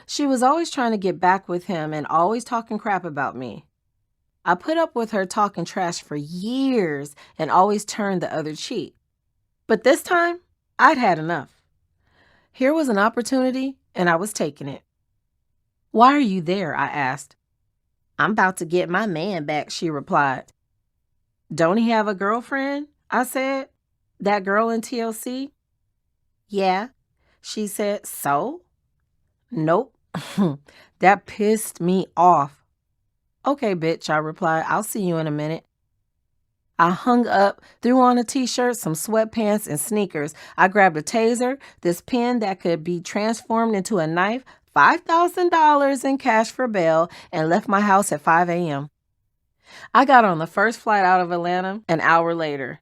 She was always trying to get back with him and always talking crap about me. I put up with her talking trash for years and always turned the other cheek. But this time, I'd had enough. Here was an opportunity, and I was taking it. Why are you there? I asked. I'm about to get my man back, she replied. Don't he have a girlfriend? I said. That girl in TLC? Yeah, she said. So? Nope. That pissed me off. Okay, bitch, I replied. I'll see you in a minute. I hung up, threw on a t-shirt, some sweatpants, and sneakers. I grabbed a taser, this pen that could be transformed into a knife, $5,000 in cash for bail, and left my house at 5 a.m. I got on the first flight out of Atlanta an hour later.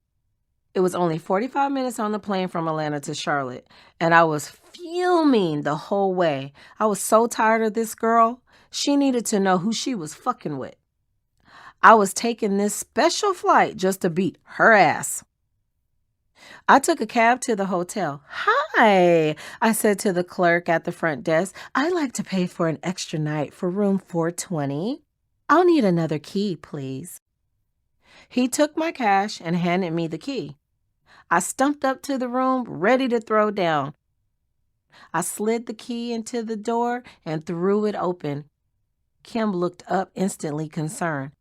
It was only 45 minutes on the plane from Atlanta to Charlotte, and I was fuming the whole way. I was so tired of this girl. She needed to know who she was fucking with. I was taking this special flight just to beat her ass. I took a cab to the hotel. Hi, I said to the clerk at the front desk. I'd like to pay for an extra night for room 420. I'll need another key, please. He took my cash and handed me the key. I stumped up to the room, ready to throw down. I slid the key into the door and threw it open. Kim looked up, instantly concerned.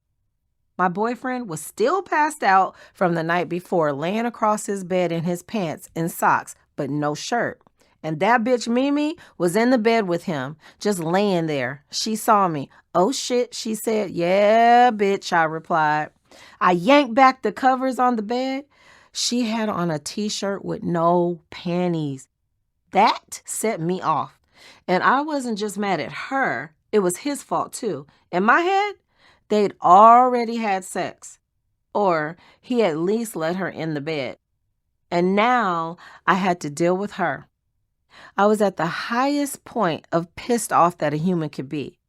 My boyfriend was still passed out from the night before, laying across his bed in his pants and socks, but no shirt. And that bitch Mimi was in the bed with him, just laying there. She saw me. Oh shit, she said. Yeah, bitch, I replied. I yanked back the covers on the bed. She had on a t-shirt with no panties. That set me off. And I wasn't just mad at her, it was his fault too. In my head, they'd already had sex, or he at least let her in the bed. And now I had to deal with her. I was at the highest point of pissed off that a human could be.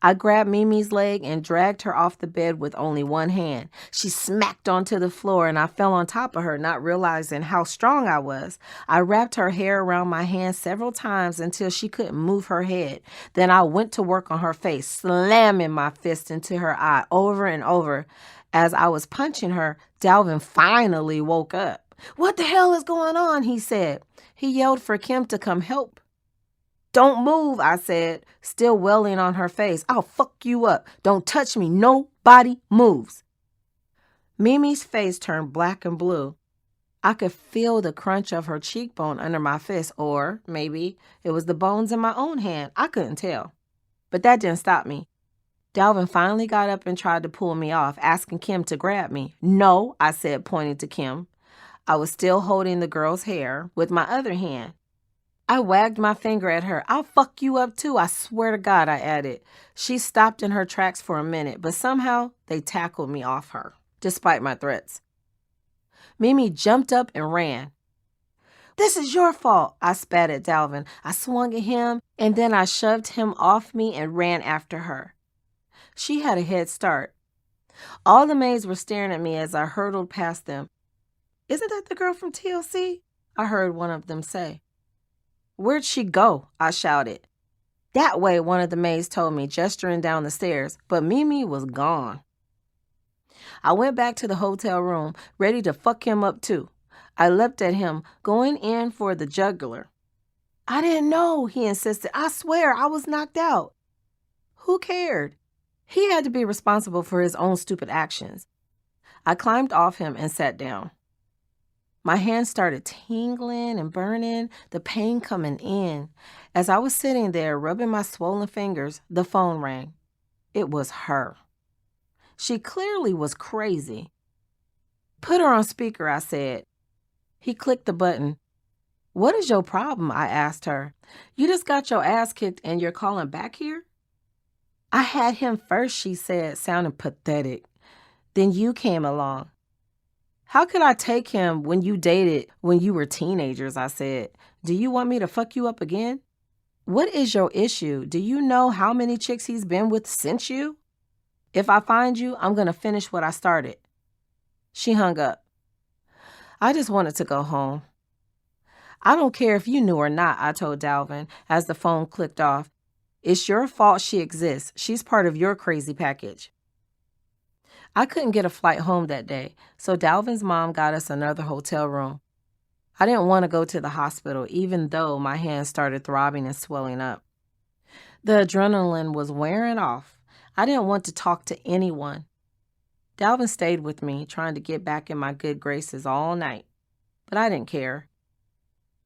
I grabbed Mimi's leg and dragged her off the bed with only one hand. She smacked onto the floor and I fell on top of her, not realizing how strong I was. I wrapped her hair around my hand several times until she couldn't move her head. Then I went to work on her face, slamming my fist into her eye over and over. As I was punching her, Dalvin finally woke up. "What the hell is going on?" he said. He yelled for Kim to come help. "Don't move," I said, still wailing on her face. "I'll fuck you up. Don't touch me. Nobody moves." Mimi's face turned black and blue. I could feel the crunch of her cheekbone under my fist, or maybe it was the bones in my own hand. I couldn't tell. But that didn't stop me. Dalvin finally got up and tried to pull me off, asking Kim to grab me. "No," I said, pointing to Kim. I was still holding the girl's hair with my other hand. I wagged my finger at her. "I'll fuck you up too, I swear to God," I added. She stopped in her tracks for a minute, but somehow they tackled me off her, despite my threats. Mimi jumped up and ran. "This is your fault," I spat at Dalvin. I swung at him, and then I shoved him off me and ran after her. She had a head start. All the maids were staring at me as I hurtled past them. "Isn't that the girl from TLC?" I heard one of them say. "Where'd she go?" I shouted. "That way," one of the maids told me, gesturing down the stairs, but Mimi was gone. I went back to the hotel room, ready to fuck him up too. I leapt at him, going in for the jugular. "I didn't know," he insisted. "I swear I was knocked out." Who cared? He had to be responsible for his own stupid actions. I climbed off him and sat down. My hands started tingling and burning, the pain coming in. As I was sitting there, rubbing my swollen fingers, the phone rang. It was her. She clearly was crazy. "Put her on speaker," I said. He clicked the button. "What is your problem?" I asked her. "You just got your ass kicked and you're calling back here?" "I had him first," she said, sounding pathetic. "Then you came along." "How could I take him when you dated when you were teenagers?" I said. "Do you want me to fuck you up again? What is your issue? Do you know how many chicks he's been with since you? If I find you, I'm going to finish what I started." She hung up. I just wanted to go home. "I don't care if you knew or not," I told Dalvin as the phone clicked off. "It's your fault she exists. She's part of your crazy package." I couldn't get a flight home that day, so Dalvin's mom got us another hotel room. I didn't want to go to the hospital, even though my hands started throbbing and swelling up. The adrenaline was wearing off. I didn't want to talk to anyone. Dalvin stayed with me, trying to get back in my good graces all night, but I didn't care.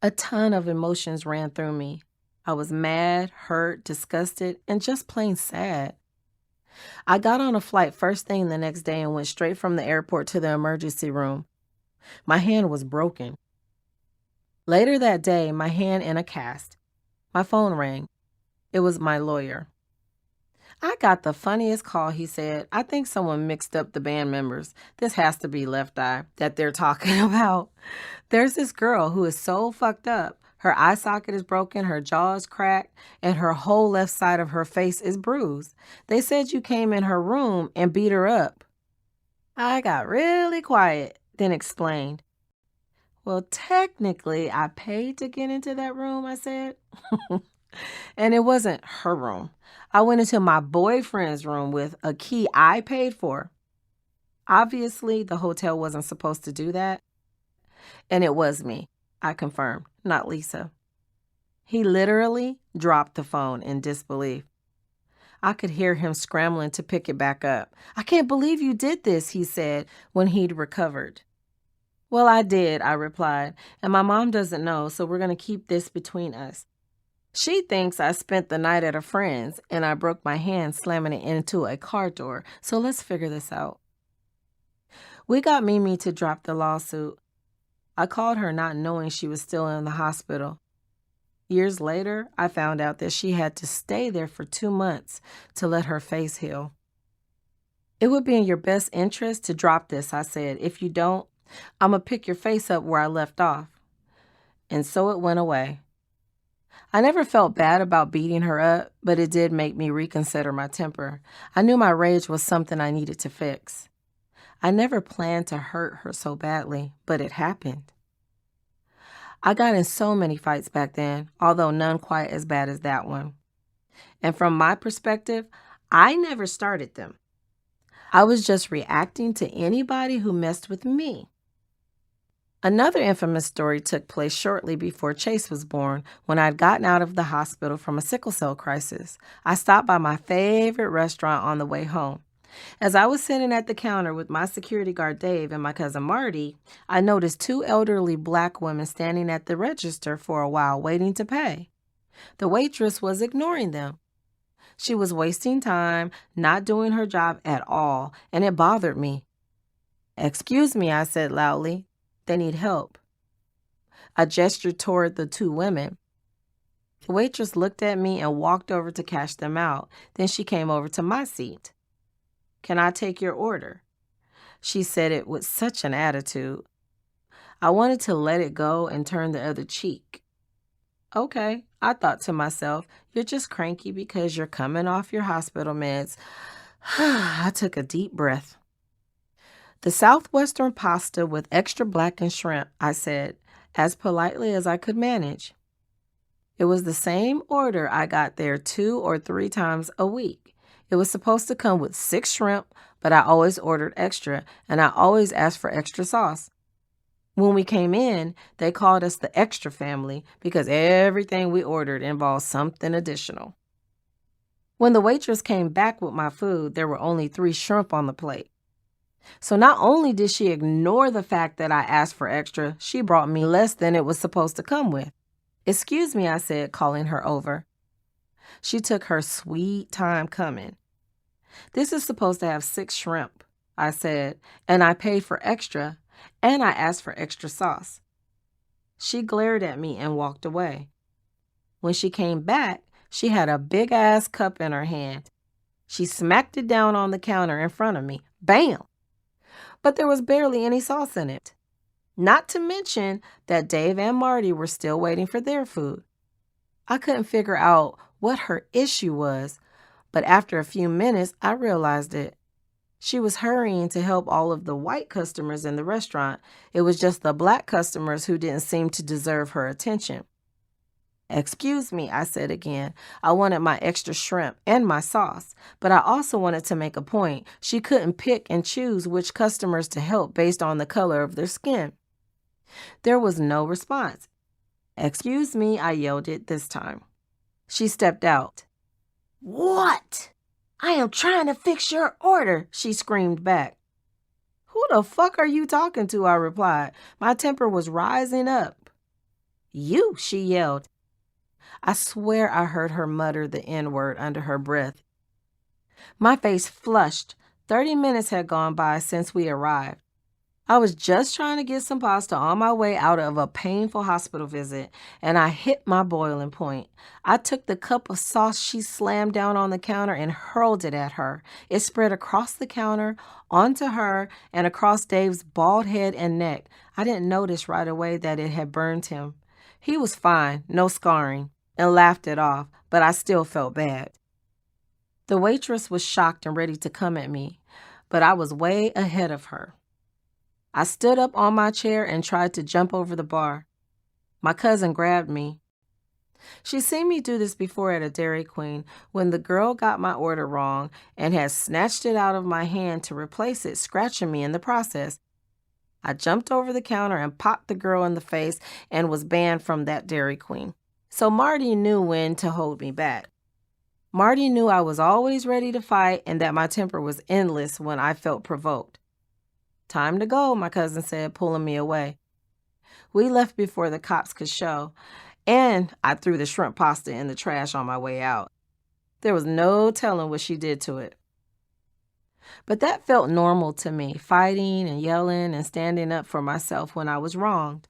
A ton of emotions ran through me. I was mad, hurt, disgusted, and just plain sad. I got on a flight first thing the next day and went straight from the airport to the emergency room. My hand was broken. Later that day, my hand in a cast. My phone rang. It was my lawyer. "I got the funniest call," he said. "I think someone mixed up the band members. This has to be Left Eye that they're talking about. There's this girl who is so fucked up. Her eye socket is broken, her jaw is cracked, and her whole left side of her face is bruised. They said you came in her room and beat her up." I got really quiet, then explained. "Well, technically, I paid to get into that room," I said. And it wasn't her room. I went into my boyfriend's room with a key I paid for. Obviously, the hotel wasn't supposed to do that. And it was me, I confirmed, not Lisa. He literally dropped the phone in disbelief. I could hear him scrambling to pick it back up. "I can't believe you did this," he said when he'd recovered. "Well, I did," I replied, "and my mom doesn't know, so we're going to keep this between us. She thinks I spent the night at a friend's and I broke my hand slamming it into a car door, so let's figure this out." We got Mimi to drop the lawsuit. I called her not knowing she was still in the hospital. Years later, I found out that she had to stay there for 2 months to let her face heal. It would be in your best interest to drop this, I said. If you don't, I'm going to pick your face up where I left off. And so it went away. I never felt bad about beating her up, but it did make me reconsider my temper. I knew my rage was something I needed to fix. I never planned to hurt her so badly, but it happened. I got in so many fights back then, although none quite as bad as that one. And from my perspective, I never started them. I was just reacting to anybody who messed with me. Another infamous story took place shortly before Chase was born, when I had gotten out of the hospital from a sickle cell crisis. I stopped by my favorite restaurant on the way home. As I was sitting at the counter with my security guard Dave and my cousin Marty, I noticed two elderly black women standing at the register for a while waiting to pay. The waitress was ignoring them. She was wasting time, not doing her job at all, and it bothered me. "Excuse me," I said loudly. "They need help." I gestured toward the two women. The waitress looked at me and walked over to cash them out. Then she came over to my seat. "Can I take your order?" She said it with such an attitude. I wanted to let it go and turn the other cheek. Okay, I thought to myself, you're just cranky because you're coming off your hospital meds. I took a deep breath. "The Southwestern pasta with extra blackened shrimp," I said, as politely as I could manage. It was the same order I got there 2 or 3 times a week. It was supposed to come with 6 shrimp, but I always ordered extra, and I always asked for extra sauce. When we came in, they called us the extra family because everything we ordered involved something additional. When the waitress came back with my food, there were only 3 shrimp on the plate. So not only did she ignore the fact that I asked for extra, she brought me less than it was supposed to come with. "Excuse me," I said, calling her over. She took her sweet time coming. "This is supposed to have 6 shrimp," I said, "and I paid for extra, and I asked for extra sauce." She glared at me and walked away. When she came back, she had a big-ass cup in her hand. She smacked it down on the counter in front of me. Bam! But there was barely any sauce in it. Not to mention that Dave and Marty were still waiting for their food. I couldn't figure out what her issue was, but after a few minutes, I realized it. She was hurrying to help all of the white customers in the restaurant. It was just the black customers who didn't seem to deserve her attention. "Excuse me," I said again. I wanted my extra shrimp and my sauce, but I also wanted to make a point. She couldn't pick and choose which customers to help based on the color of their skin. There was no response. "Excuse me," I yelled it this time. She stepped out. "What? I am trying to fix your order," she screamed back. "Who the fuck are you talking to?" I replied. My temper was rising up. "You," she yelled. I swear I heard her mutter the N-word under her breath. My face flushed. 30 minutes had gone by since we arrived. I was just trying to get some pasta on my way out of a painful hospital visit, and I hit my boiling point. I took the cup of sauce she slammed down on the counter and hurled it at her. It spread across the counter, onto her, and across Dave's bald head and neck. I didn't notice right away that it had burned him. He was fine, no scarring, and laughed it off, but I still felt bad. The waitress was shocked and ready to come at me, but I was way ahead of her. I stood up on my chair and tried to jump over the bar. My cousin grabbed me. She'd seen me do this before at a Dairy Queen when the girl got my order wrong and had snatched it out of my hand to replace it, scratching me in the process. I jumped over the counter and popped the girl in the face and was banned from that Dairy Queen. So Marty knew when to hold me back. Marty knew I was always ready to fight and that my temper was endless when I felt provoked. "Time to go," my cousin said, pulling me away. We left before the cops could show, and I threw the shrimp pasta in the trash on my way out. There was no telling what she did to it. But that felt normal to me, fighting and yelling and standing up for myself when I was wronged.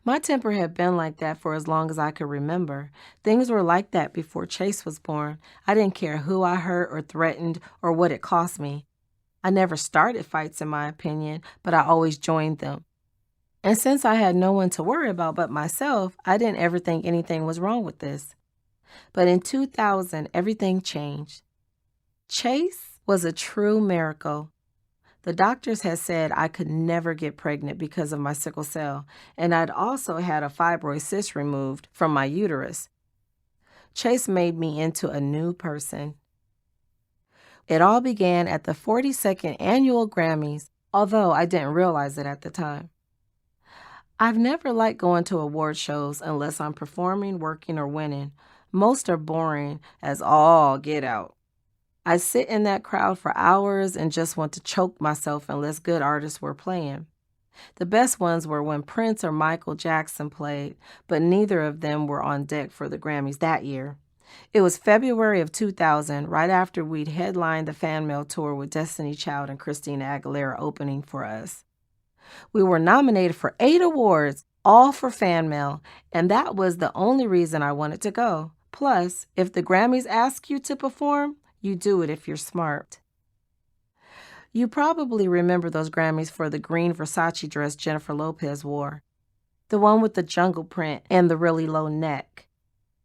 My temper had been like that for as long as I could remember. Things were like that before Chase was born. I didn't care who I hurt or threatened or what it cost me. I never started fights, in my opinion, but I always joined them. And since I had no one to worry about but myself, I didn't ever think anything was wrong with this. But in 2000, everything changed. Chase was a true miracle. The doctors had said I could never get pregnant because of my sickle cell, and I'd also had a fibroid cyst removed from my uterus. Chase made me into a new person. It all began at the 42nd Annual Grammys, although I didn't realize it at the time. I've never liked going to award shows unless I'm performing, working, or winning. Most are boring as all get out. I sit in that crowd for hours and just want to choke myself unless good artists were playing. The best ones were when Prince or Michael Jackson played, but neither of them were on deck for the Grammys that year. It was February of 2000, right after we'd headlined the fan mail tour with Destiny Child and Christina Aguilera opening for us. We were nominated for 8 awards, all for fan mail, and that was the only reason I wanted to go. Plus, if the Grammys ask you to perform, you do it if you're smart. You probably remember those Grammys for the green Versace dress Jennifer Lopez wore, the one with the jungle print and the really low neck.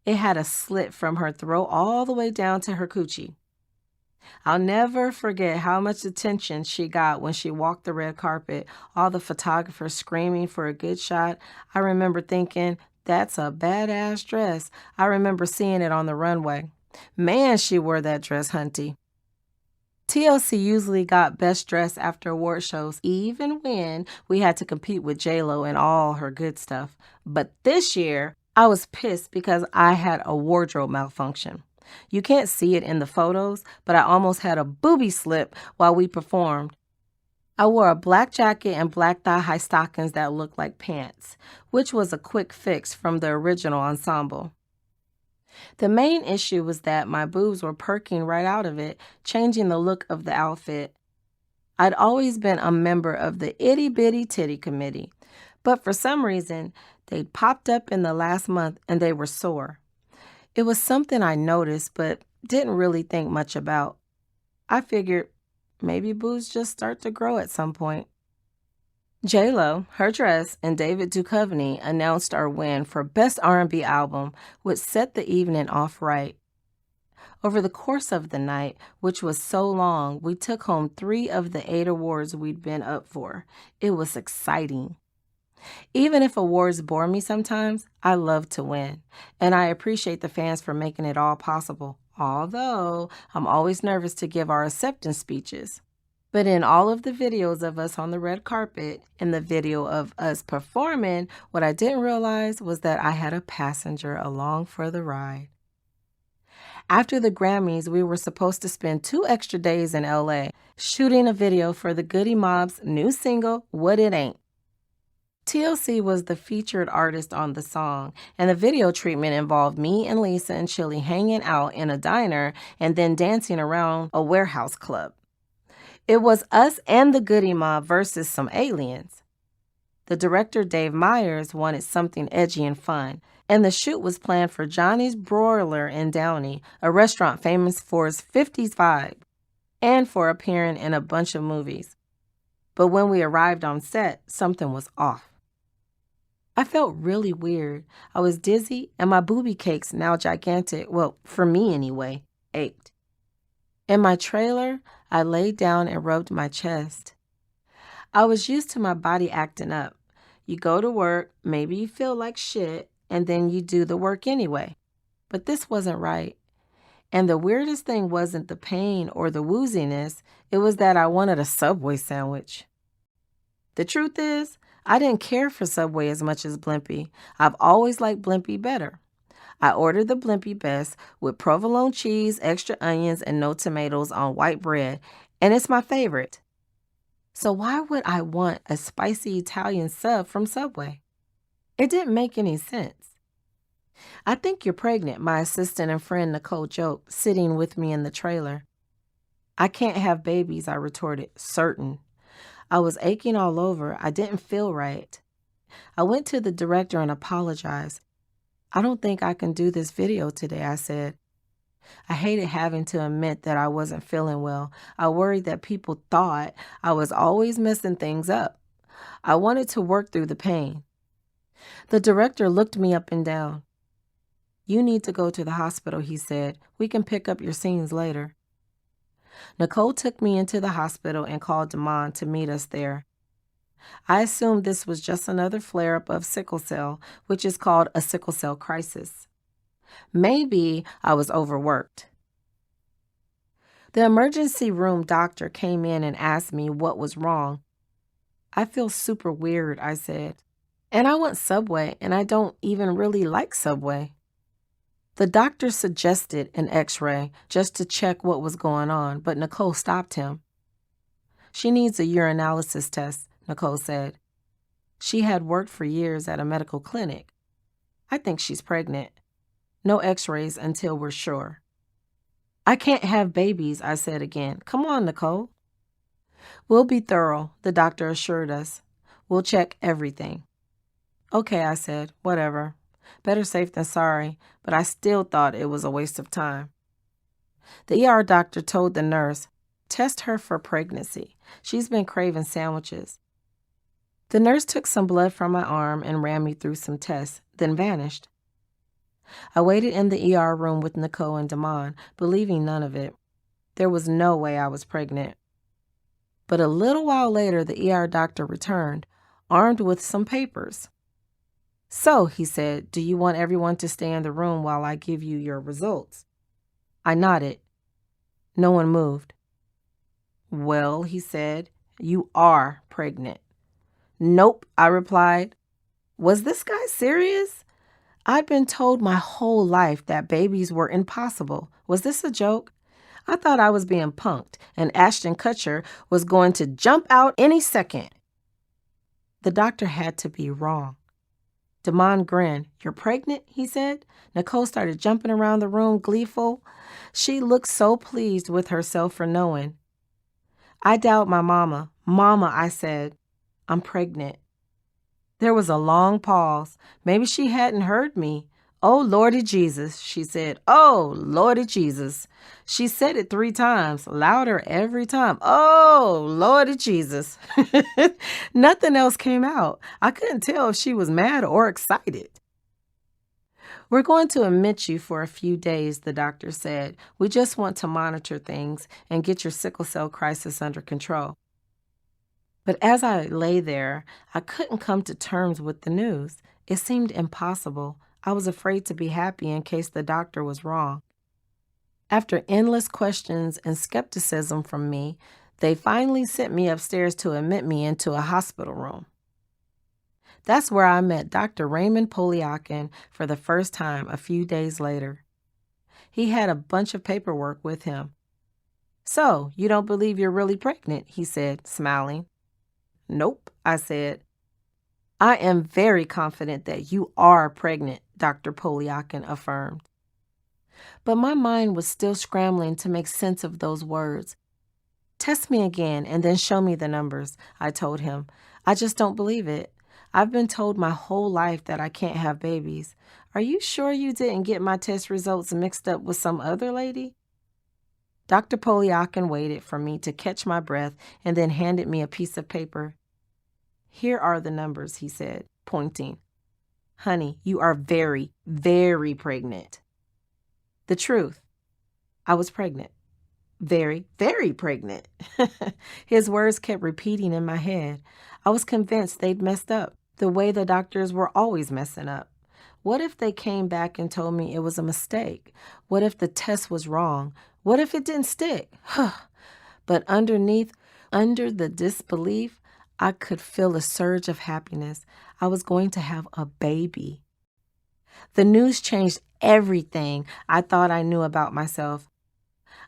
It had a slit from her throat all the way down to her coochie. I'll never forget how much attention she got when she walked the red carpet, all the photographers screaming for a good shot. I remember thinking, that's a badass dress. I remember seeing it on the runway. Man, she wore that dress, hunty. TLC usually got best dressed after award shows, even when we had to compete with J-Lo and all her good stuff. But this year, I was pissed because I had a wardrobe malfunction. You can't see it in the photos, but I almost had a booby slip while we performed. I wore a black jacket and black thigh-high stockings that looked like pants, which was a quick fix from the original ensemble. The main issue was that my boobs were perking right out of it, changing the look of the outfit. I'd always been a member of the Itty Bitty Titty Committee, but for some reason, they'd popped up in the last month and they were sore. It was something I noticed but didn't really think much about. I figured maybe boobs just start to grow at some point. J-Lo, her dress, and David Duchovny announced our win for Best R&B Album, which set the evening off right. Over the course of the night, which was so long, we took home 3 of the 8 awards we'd been up for. It was exciting. Even if awards bore me sometimes, I love to win, and I appreciate the fans for making it all possible, although I'm always nervous to give our acceptance speeches. But in all of the videos of us on the red carpet and the video of us performing, what I didn't realize was that I had a passenger along for the ride. After the Grammys, we were supposed to spend 2 extra days in LA shooting a video for the Goody Mob's new single, What It Ain't. TLC was the featured artist on the song, and the video treatment involved me and Lisa and Chili hanging out in a diner and then dancing around a warehouse club. It was us and the Goody Mob versus some aliens. The director, Dave Meyers, wanted something edgy and fun, and the shoot was planned for Johnny's Broiler in Downey, a restaurant famous for its 50s vibe, and for appearing in a bunch of movies. But when we arrived on set, something was off. I felt really weird. I was dizzy, and my booby cakes, now gigantic, well, for me anyway, ached. In my trailer, I laid down and rubbed my chest. I was used to my body acting up. You go to work, maybe you feel like shit, and then you do the work anyway. But this wasn't right. And the weirdest thing wasn't the pain or the wooziness, it was that I wanted a Subway sandwich. The truth is, I didn't care for Subway as much as Blimpie. I've always liked Blimpie better. I ordered the Blimpie Best with provolone cheese, extra onions, and no tomatoes on white bread, and it's my favorite. So why would I want a spicy Italian sub from Subway? It didn't make any sense. I think you're pregnant, my assistant and friend Nicole joked, sitting with me in the trailer. "I can't have babies," I retorted, certain. I was aching all over. I didn't feel right. I went to the director and apologized. "I don't think I can do this video today," I said. I hated having to admit that I wasn't feeling well. I worried that people thought I was always messing things up. I wanted to work through the pain. The director looked me up and down. "You need to go to the hospital," he said. "We can pick up your scenes later." Nicole took me into the hospital and called Damon to meet us there. I assumed this was just another flare-up of sickle cell, which is called a sickle cell crisis. Maybe I was overworked. The emergency room doctor came in and asked me what was wrong. "I feel super weird," I said. "And I want Subway, and I don't even really like Subway." The doctor suggested an x-ray just to check what was going on, but Nicole stopped him. "She needs a urinalysis test," Nicole said. She had worked for years at a medical clinic. "I think she's pregnant. No x-rays until we're sure." "I can't have babies," I said again. "Come on, Nicole." "We'll be thorough," the doctor assured us. "We'll check everything." "Okay," I said, "whatever. Better safe than sorry," but I still thought it was a waste of time. The ER doctor told the nurse, "Test her for pregnancy. She's been craving sandwiches." The nurse took some blood from my arm and ran me through some tests, then vanished. I waited in the ER room with Nicole and Damon, believing none of it. There was no way I was pregnant. But a little while later, the ER doctor returned, armed with some papers. "So," he said, "do you want everyone to stay in the room while I give you your results?" I nodded. No one moved. "Well," he said, "you are pregnant." "Nope," I replied. Was this guy serious? I'd been told my whole life that babies were impossible. Was this a joke? I thought I was being punked, and Ashton Kutcher was going to jump out any second. The doctor had to be wrong. Damon grinned. "You're pregnant?" he said. Nicole started jumping around the room, gleeful. She looked so pleased with herself for knowing. I dialed my mama. "Mama," I said, "I'm pregnant." There was a long pause. Maybe she hadn't heard me. "Oh, Lordy Jesus," she said. "Oh, Lordy Jesus." She said it 3 times, louder every time. "Oh, Lordy Jesus." Nothing else came out. I couldn't tell if she was mad or excited. "We're going to admit you for a few days," the doctor said. "We just want to monitor things and get your sickle cell crisis under control." But as I lay there, I couldn't come to terms with the news. It seemed impossible. I was afraid to be happy in case the doctor was wrong. After endless questions and skepticism from me, they finally sent me upstairs to admit me into a hospital room. That's where I met Dr. Raymond Polyakin for the first time a few days later. He had a bunch of paperwork with him. "So, you don't believe you're really pregnant?" he said, smiling. "Nope," I said. "I am very confident that you are pregnant," Dr. Polyakin affirmed. But my mind was still scrambling to make sense of those words. "Test me again and then show me the numbers," I told him. "I just don't believe it. I've been told my whole life that I can't have babies. Are you sure you didn't get my test results mixed up with some other lady?" Dr. Polyakin waited for me to catch my breath and then handed me a piece of paper. "Here are the numbers," he said, pointing. "Honey, you are very, very pregnant." The truth, I was pregnant. Very, very pregnant. His words kept repeating in my head. I was convinced they'd messed up, the way the doctors were always messing up. What if they came back and told me it was a mistake? What if the test was wrong? What if it didn't stick? But underneath, under the disbelief, I could feel a surge of happiness. I was going to have a baby. The news changed everything I thought I knew about myself.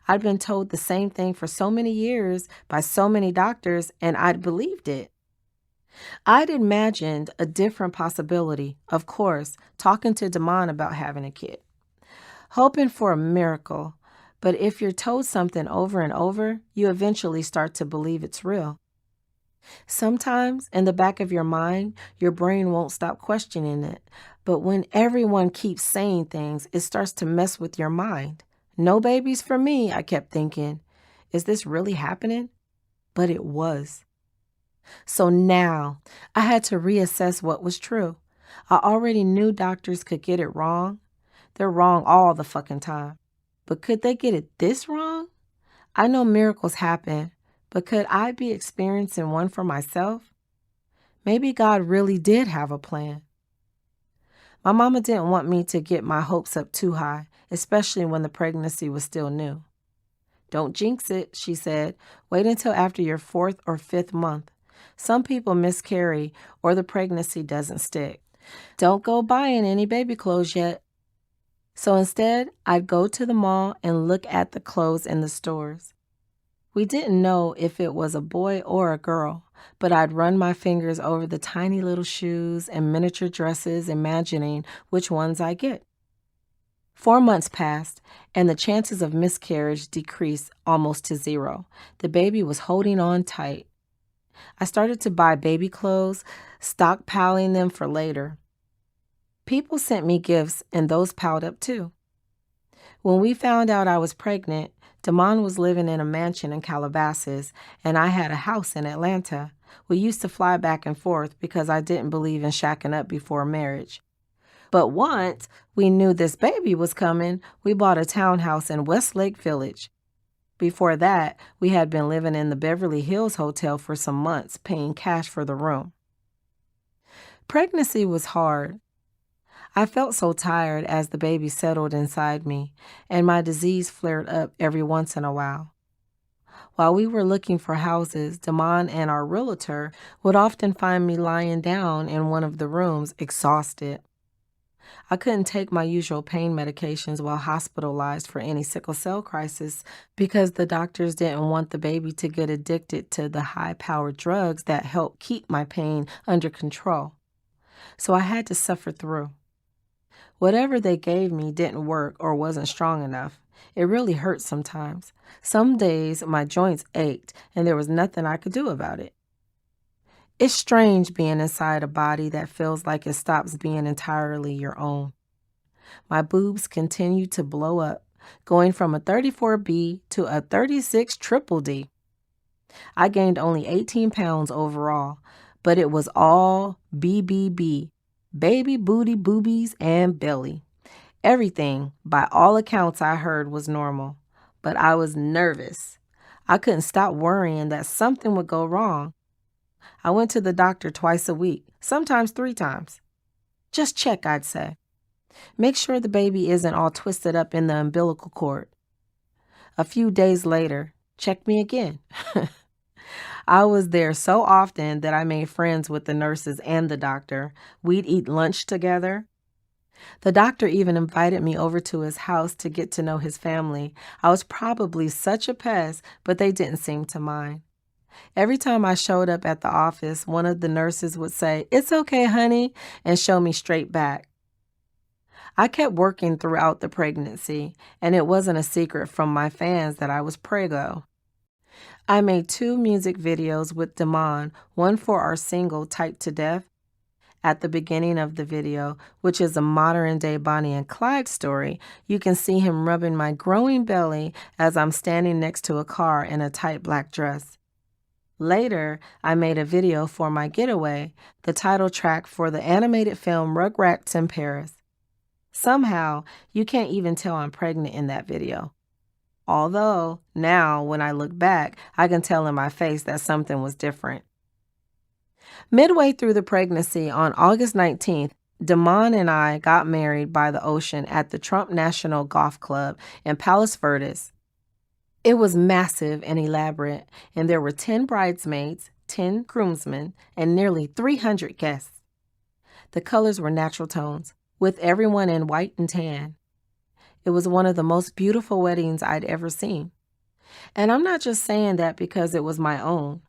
I'd been told the same thing for so many years by so many doctors, and I'd believed it. I'd imagined a different possibility, of course, talking to Damon about having a kid, hoping for a miracle. But if you're told something over and over, you eventually start to believe it's real. Sometimes, in the back of your mind, your brain won't stop questioning it. But when everyone keeps saying things, it starts to mess with your mind. No babies for me, I kept thinking. Is this really happening? But it was. So now, I had to reassess what was true. I already knew doctors could get it wrong. They're wrong all the fucking time. But could they get it this wrong? I know miracles happen, but could I be experiencing one for myself? Maybe God really did have a plan. My mama didn't want me to get my hopes up too high, especially when the pregnancy was still new. Don't jinx it, she said. Wait until after your 4th or 5th month. Some people miscarry or the pregnancy doesn't stick. Don't go buying any baby clothes yet. So instead, I'd go to the mall and look at the clothes in the stores. We didn't know if it was a boy or a girl, but I'd run my fingers over the tiny little shoes and miniature dresses, imagining which ones I get. 4 months passed, and the chances of miscarriage decreased almost to 0. The baby was holding on tight. I started to buy baby clothes, stockpiling them for later. People sent me gifts, and those piled up too. When we found out I was pregnant, Damon was living in a mansion in Calabasas, and I had a house in Atlanta. We used to fly back and forth because I didn't believe in shacking up before marriage. But once we knew this baby was coming, we bought a townhouse in Westlake Village. Before that, we had been living in the Beverly Hills Hotel for some months, paying cash for the room. Pregnancy was hard. I felt so tired as the baby settled inside me, and my disease flared up every once in a while. While we were looking for houses, Damon and our realtor would often find me lying down in one of the rooms, exhausted. I couldn't take my usual pain medications while hospitalized for any sickle cell crisis because the doctors didn't want the baby to get addicted to the high-powered drugs that help keep my pain under control. So I had to suffer through. Whatever they gave me didn't work or wasn't strong enough. It really hurt sometimes. Some days my joints ached and there was nothing I could do about it. It's strange being inside a body that feels like it stops being entirely your own. My boobs continued to blow up, going from a 34B to a 36 triple D. I gained only 18 pounds overall, but it was all BBB, baby booty boobies and belly. Everything, by all accounts I heard, was normal, but I was nervous. I couldn't stop worrying that something would go wrong. I went to the doctor twice a week, sometimes 3 times. Just check, I'd say. Make sure the baby isn't all twisted up in the umbilical cord. A few days later, check me again. I was there so often that I made friends with the nurses and the doctor. We'd eat lunch together. The doctor even invited me over to his house to get to know his family. I was probably such a pest, but they didn't seem to mind. Every time I showed up at the office, one of the nurses would say, "It's okay, honey," and show me straight back. I kept working throughout the pregnancy, and it wasn't a secret from my fans that I was prego. I made 2 music videos with Damon, one for our single Typed to Death. At the beginning of the video, which is a modern-day Bonnie and Clyde story, you can see him rubbing my growing belly as I'm standing next to a car in a tight black dress. Later, I made a video for my getaway, the title track for the animated film Rugrats in Paris. Somehow, you can't even tell I'm pregnant in that video. Although, now, when I look back, I can tell in my face that something was different. Midway through the pregnancy, on August 19th, Damon and I got married by the ocean at the Trump National Golf Club in Palos Verdes. It was massive and elaborate, and there were 10 bridesmaids, 10 groomsmen, and nearly 300 guests. The colors were natural tones, with everyone in white and tan. It was one of the most beautiful weddings I'd ever seen. And I'm not just saying that because it was my own.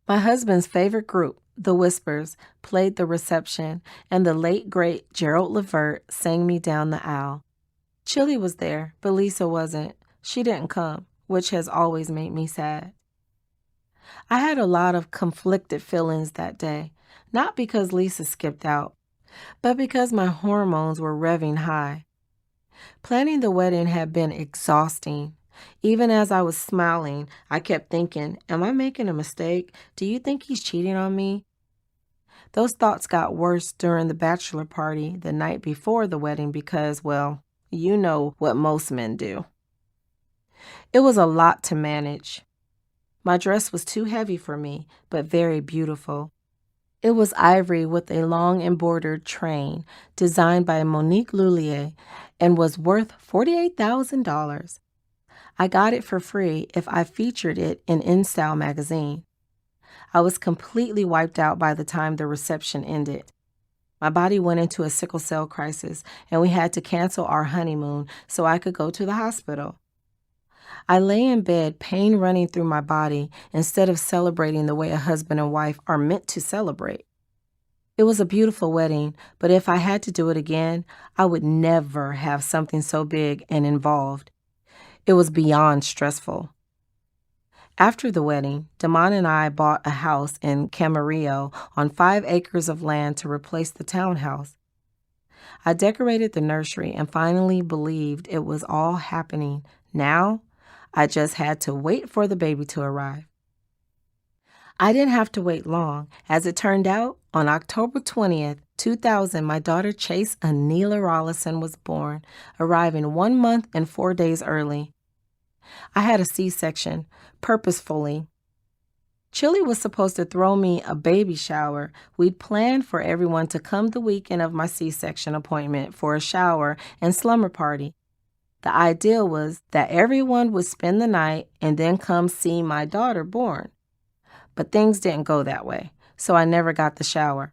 My husband's favorite group, The Whispers, played the reception, and the late, great Gerald Levert sang me down the aisle. Chili was there, but Lisa wasn't. She didn't come, which has always made me sad. I had a lot of conflicted feelings that day, not because Lisa skipped out, but because my hormones were revving high. Planning the wedding had been exhausting. Even as I was smiling, I kept thinking, am I making a mistake? Do you think he's cheating on me? Those thoughts got worse during the bachelor party the night before the wedding because, well, you know what most men do. It was a lot to manage. My dress was too heavy for me, but very beautiful. It was ivory with a long embroidered train designed by Monique Lullier and was worth $48,000. I got it for free if I featured it in InStyle magazine. I was completely wiped out by the time the reception ended. My body went into a sickle cell crisis, and we had to cancel our honeymoon so I could go to the hospital. I lay in bed, pain running through my body, instead of celebrating the way a husband and wife are meant to celebrate. It was a beautiful wedding, but if I had to do it again, I would never have something so big and involved. It was beyond stressful. After the wedding, Damon and I bought a house in Camarillo on 5 acres of land to replace the townhouse. I decorated the nursery and finally believed it was all happening. Now, I just had to wait for the baby to arrive. I didn't have to wait long. As it turned out, on October 20th, 2000, my daughter Chase Anila Rollison was born, arriving 1 month and 4 days early. I had a C-section, purposefully. Chili was supposed to throw me a baby shower. We'd planned for everyone to come the weekend of my C-section appointment for a shower and slumber party. The idea was that everyone would spend the night and then come see my daughter born. But things didn't go that way, so I never got the shower.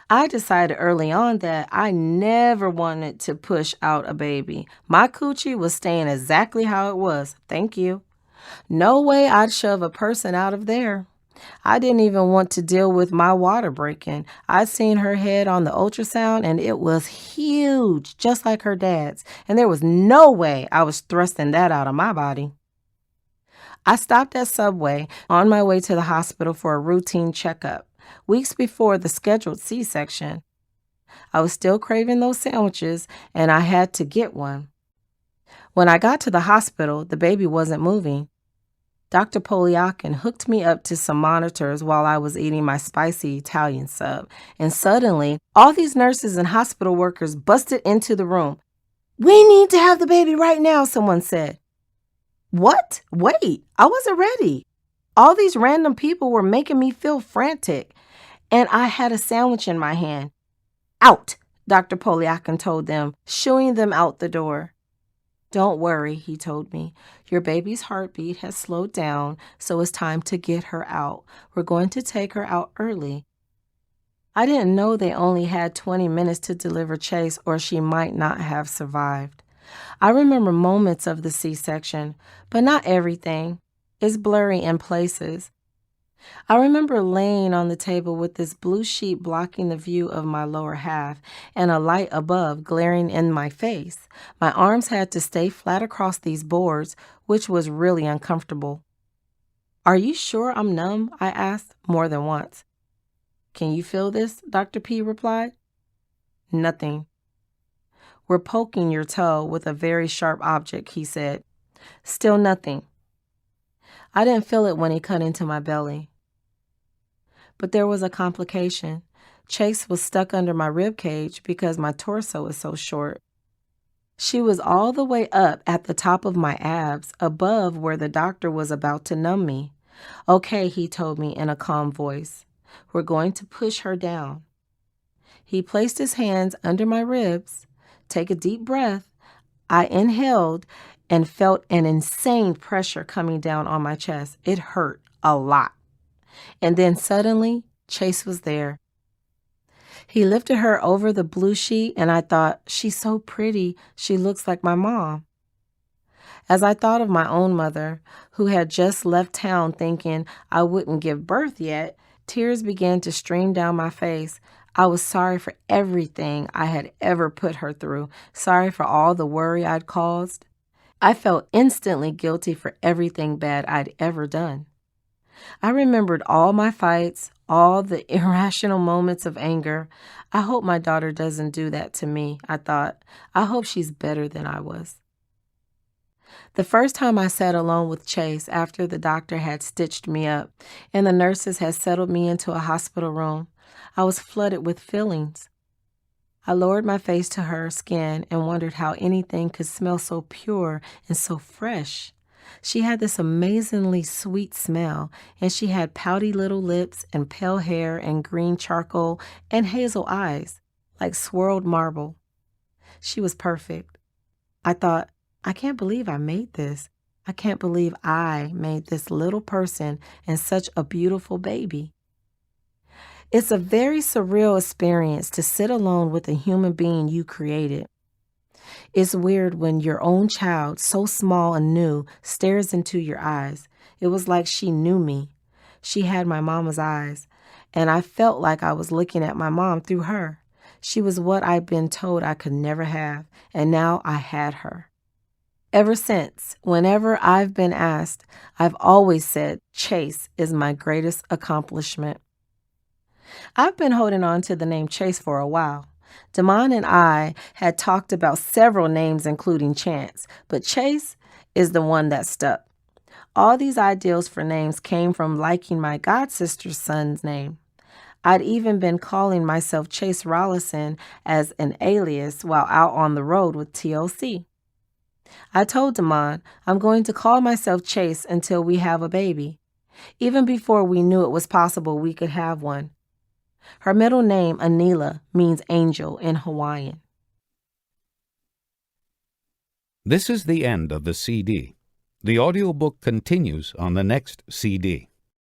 I decided early on that I never wanted to push out a baby. My coochie was staying exactly how it was. Thank you. No way I'd shove a person out of there. I didn't even want to deal with my water breaking. I'd seen her head on the ultrasound and it was huge, just like her dad's, and there was no way I was thrusting that out of my body. I stopped at Subway on my way to the hospital for a routine checkup, weeks before the scheduled C-section. I was still craving those sandwiches, and I had to get one. When I got to the hospital, the baby wasn't moving. Dr. Polyakin hooked me up to some monitors while I was eating my spicy Italian sub, and suddenly, all these nurses and hospital workers busted into the room. "We need to have the baby right now," someone said. What? Wait, I wasn't ready. All these random people were making me feel frantic, and I had a sandwich in my hand. "Out," Dr. Polyakin told them, shooing them out the door. "Don't worry," he told me. "Your baby's heartbeat has slowed down, so it's time to get her out. We're going to take her out early." I didn't know they only had 20 minutes to deliver Chase, or she might not have survived. I remember moments of the C-section, but not everything. It's blurry in places. I remember laying on the table with this blue sheet blocking the view of my lower half and a light above glaring in my face. My arms had to stay flat across these boards, which was really uncomfortable. "Are you sure I'm numb?" I asked more than once. "Can you feel this?" Dr. P replied. "Nothing." "We're poking your toe with a very sharp object," he said. Still nothing. I didn't feel it when he cut into my belly. But there was a complication. Chase was stuck under my rib cage because my torso was so short. She was all the way up at the top of my abs, above where the doctor was about to numb me. "Okay," he told me in a calm voice. "We're going to push her down." He placed his hands under my ribs. Take a deep breath. I inhaled and felt an insane pressure coming down on my chest. It hurt a lot. And then suddenly, Chase was there. He lifted her over the blue sheet, and I thought, she's so pretty. She looks like my mom. As I thought of my own mother, who had just left town thinking I wouldn't give birth yet, tears began to stream down my face. I was sorry for everything I had ever put her through, sorry for all the worry I'd caused. I felt instantly guilty for everything bad I'd ever done. I remembered all my fights, all the irrational moments of anger. I hope my daughter doesn't do that to me, I thought. I hope she's better than I was. The first time I sat alone with Chase after the doctor had stitched me up and the nurses had settled me into a hospital room, I was flooded with feelings. I lowered my face to her skin and wondered how anything could smell so pure and so fresh. She had this amazingly sweet smell, and she had pouty little lips and pale hair and green charcoal and hazel eyes, like swirled marble. She was perfect. I thought, I can't believe I made this. I can't believe I made this little person and such a beautiful baby. It's a very surreal experience to sit alone with a human being you created. It's weird when your own child, so small and new, stares into your eyes. It was like she knew me. She had my mama's eyes, and I felt like I was looking at my mom through her. She was what I'd been told I could never have, and now I had her. Ever since, whenever I've been asked, I've always said Chase is my greatest accomplishment. I've been holding on to the name Chase for a while. Damon and I had talked about several names, including Chance, but Chase is the one that stuck. All these ideals for names came from liking my godsister's son's name. I'd even been calling myself Chase Rollison as an alias while out on the road with TLC. I told Damon, I'm going to call myself Chase until we have a baby, even before we knew it was possible we could have one. Her middle name, Anila, means angel in Hawaiian. This is the end of the CD. The audiobook continues on the next CD.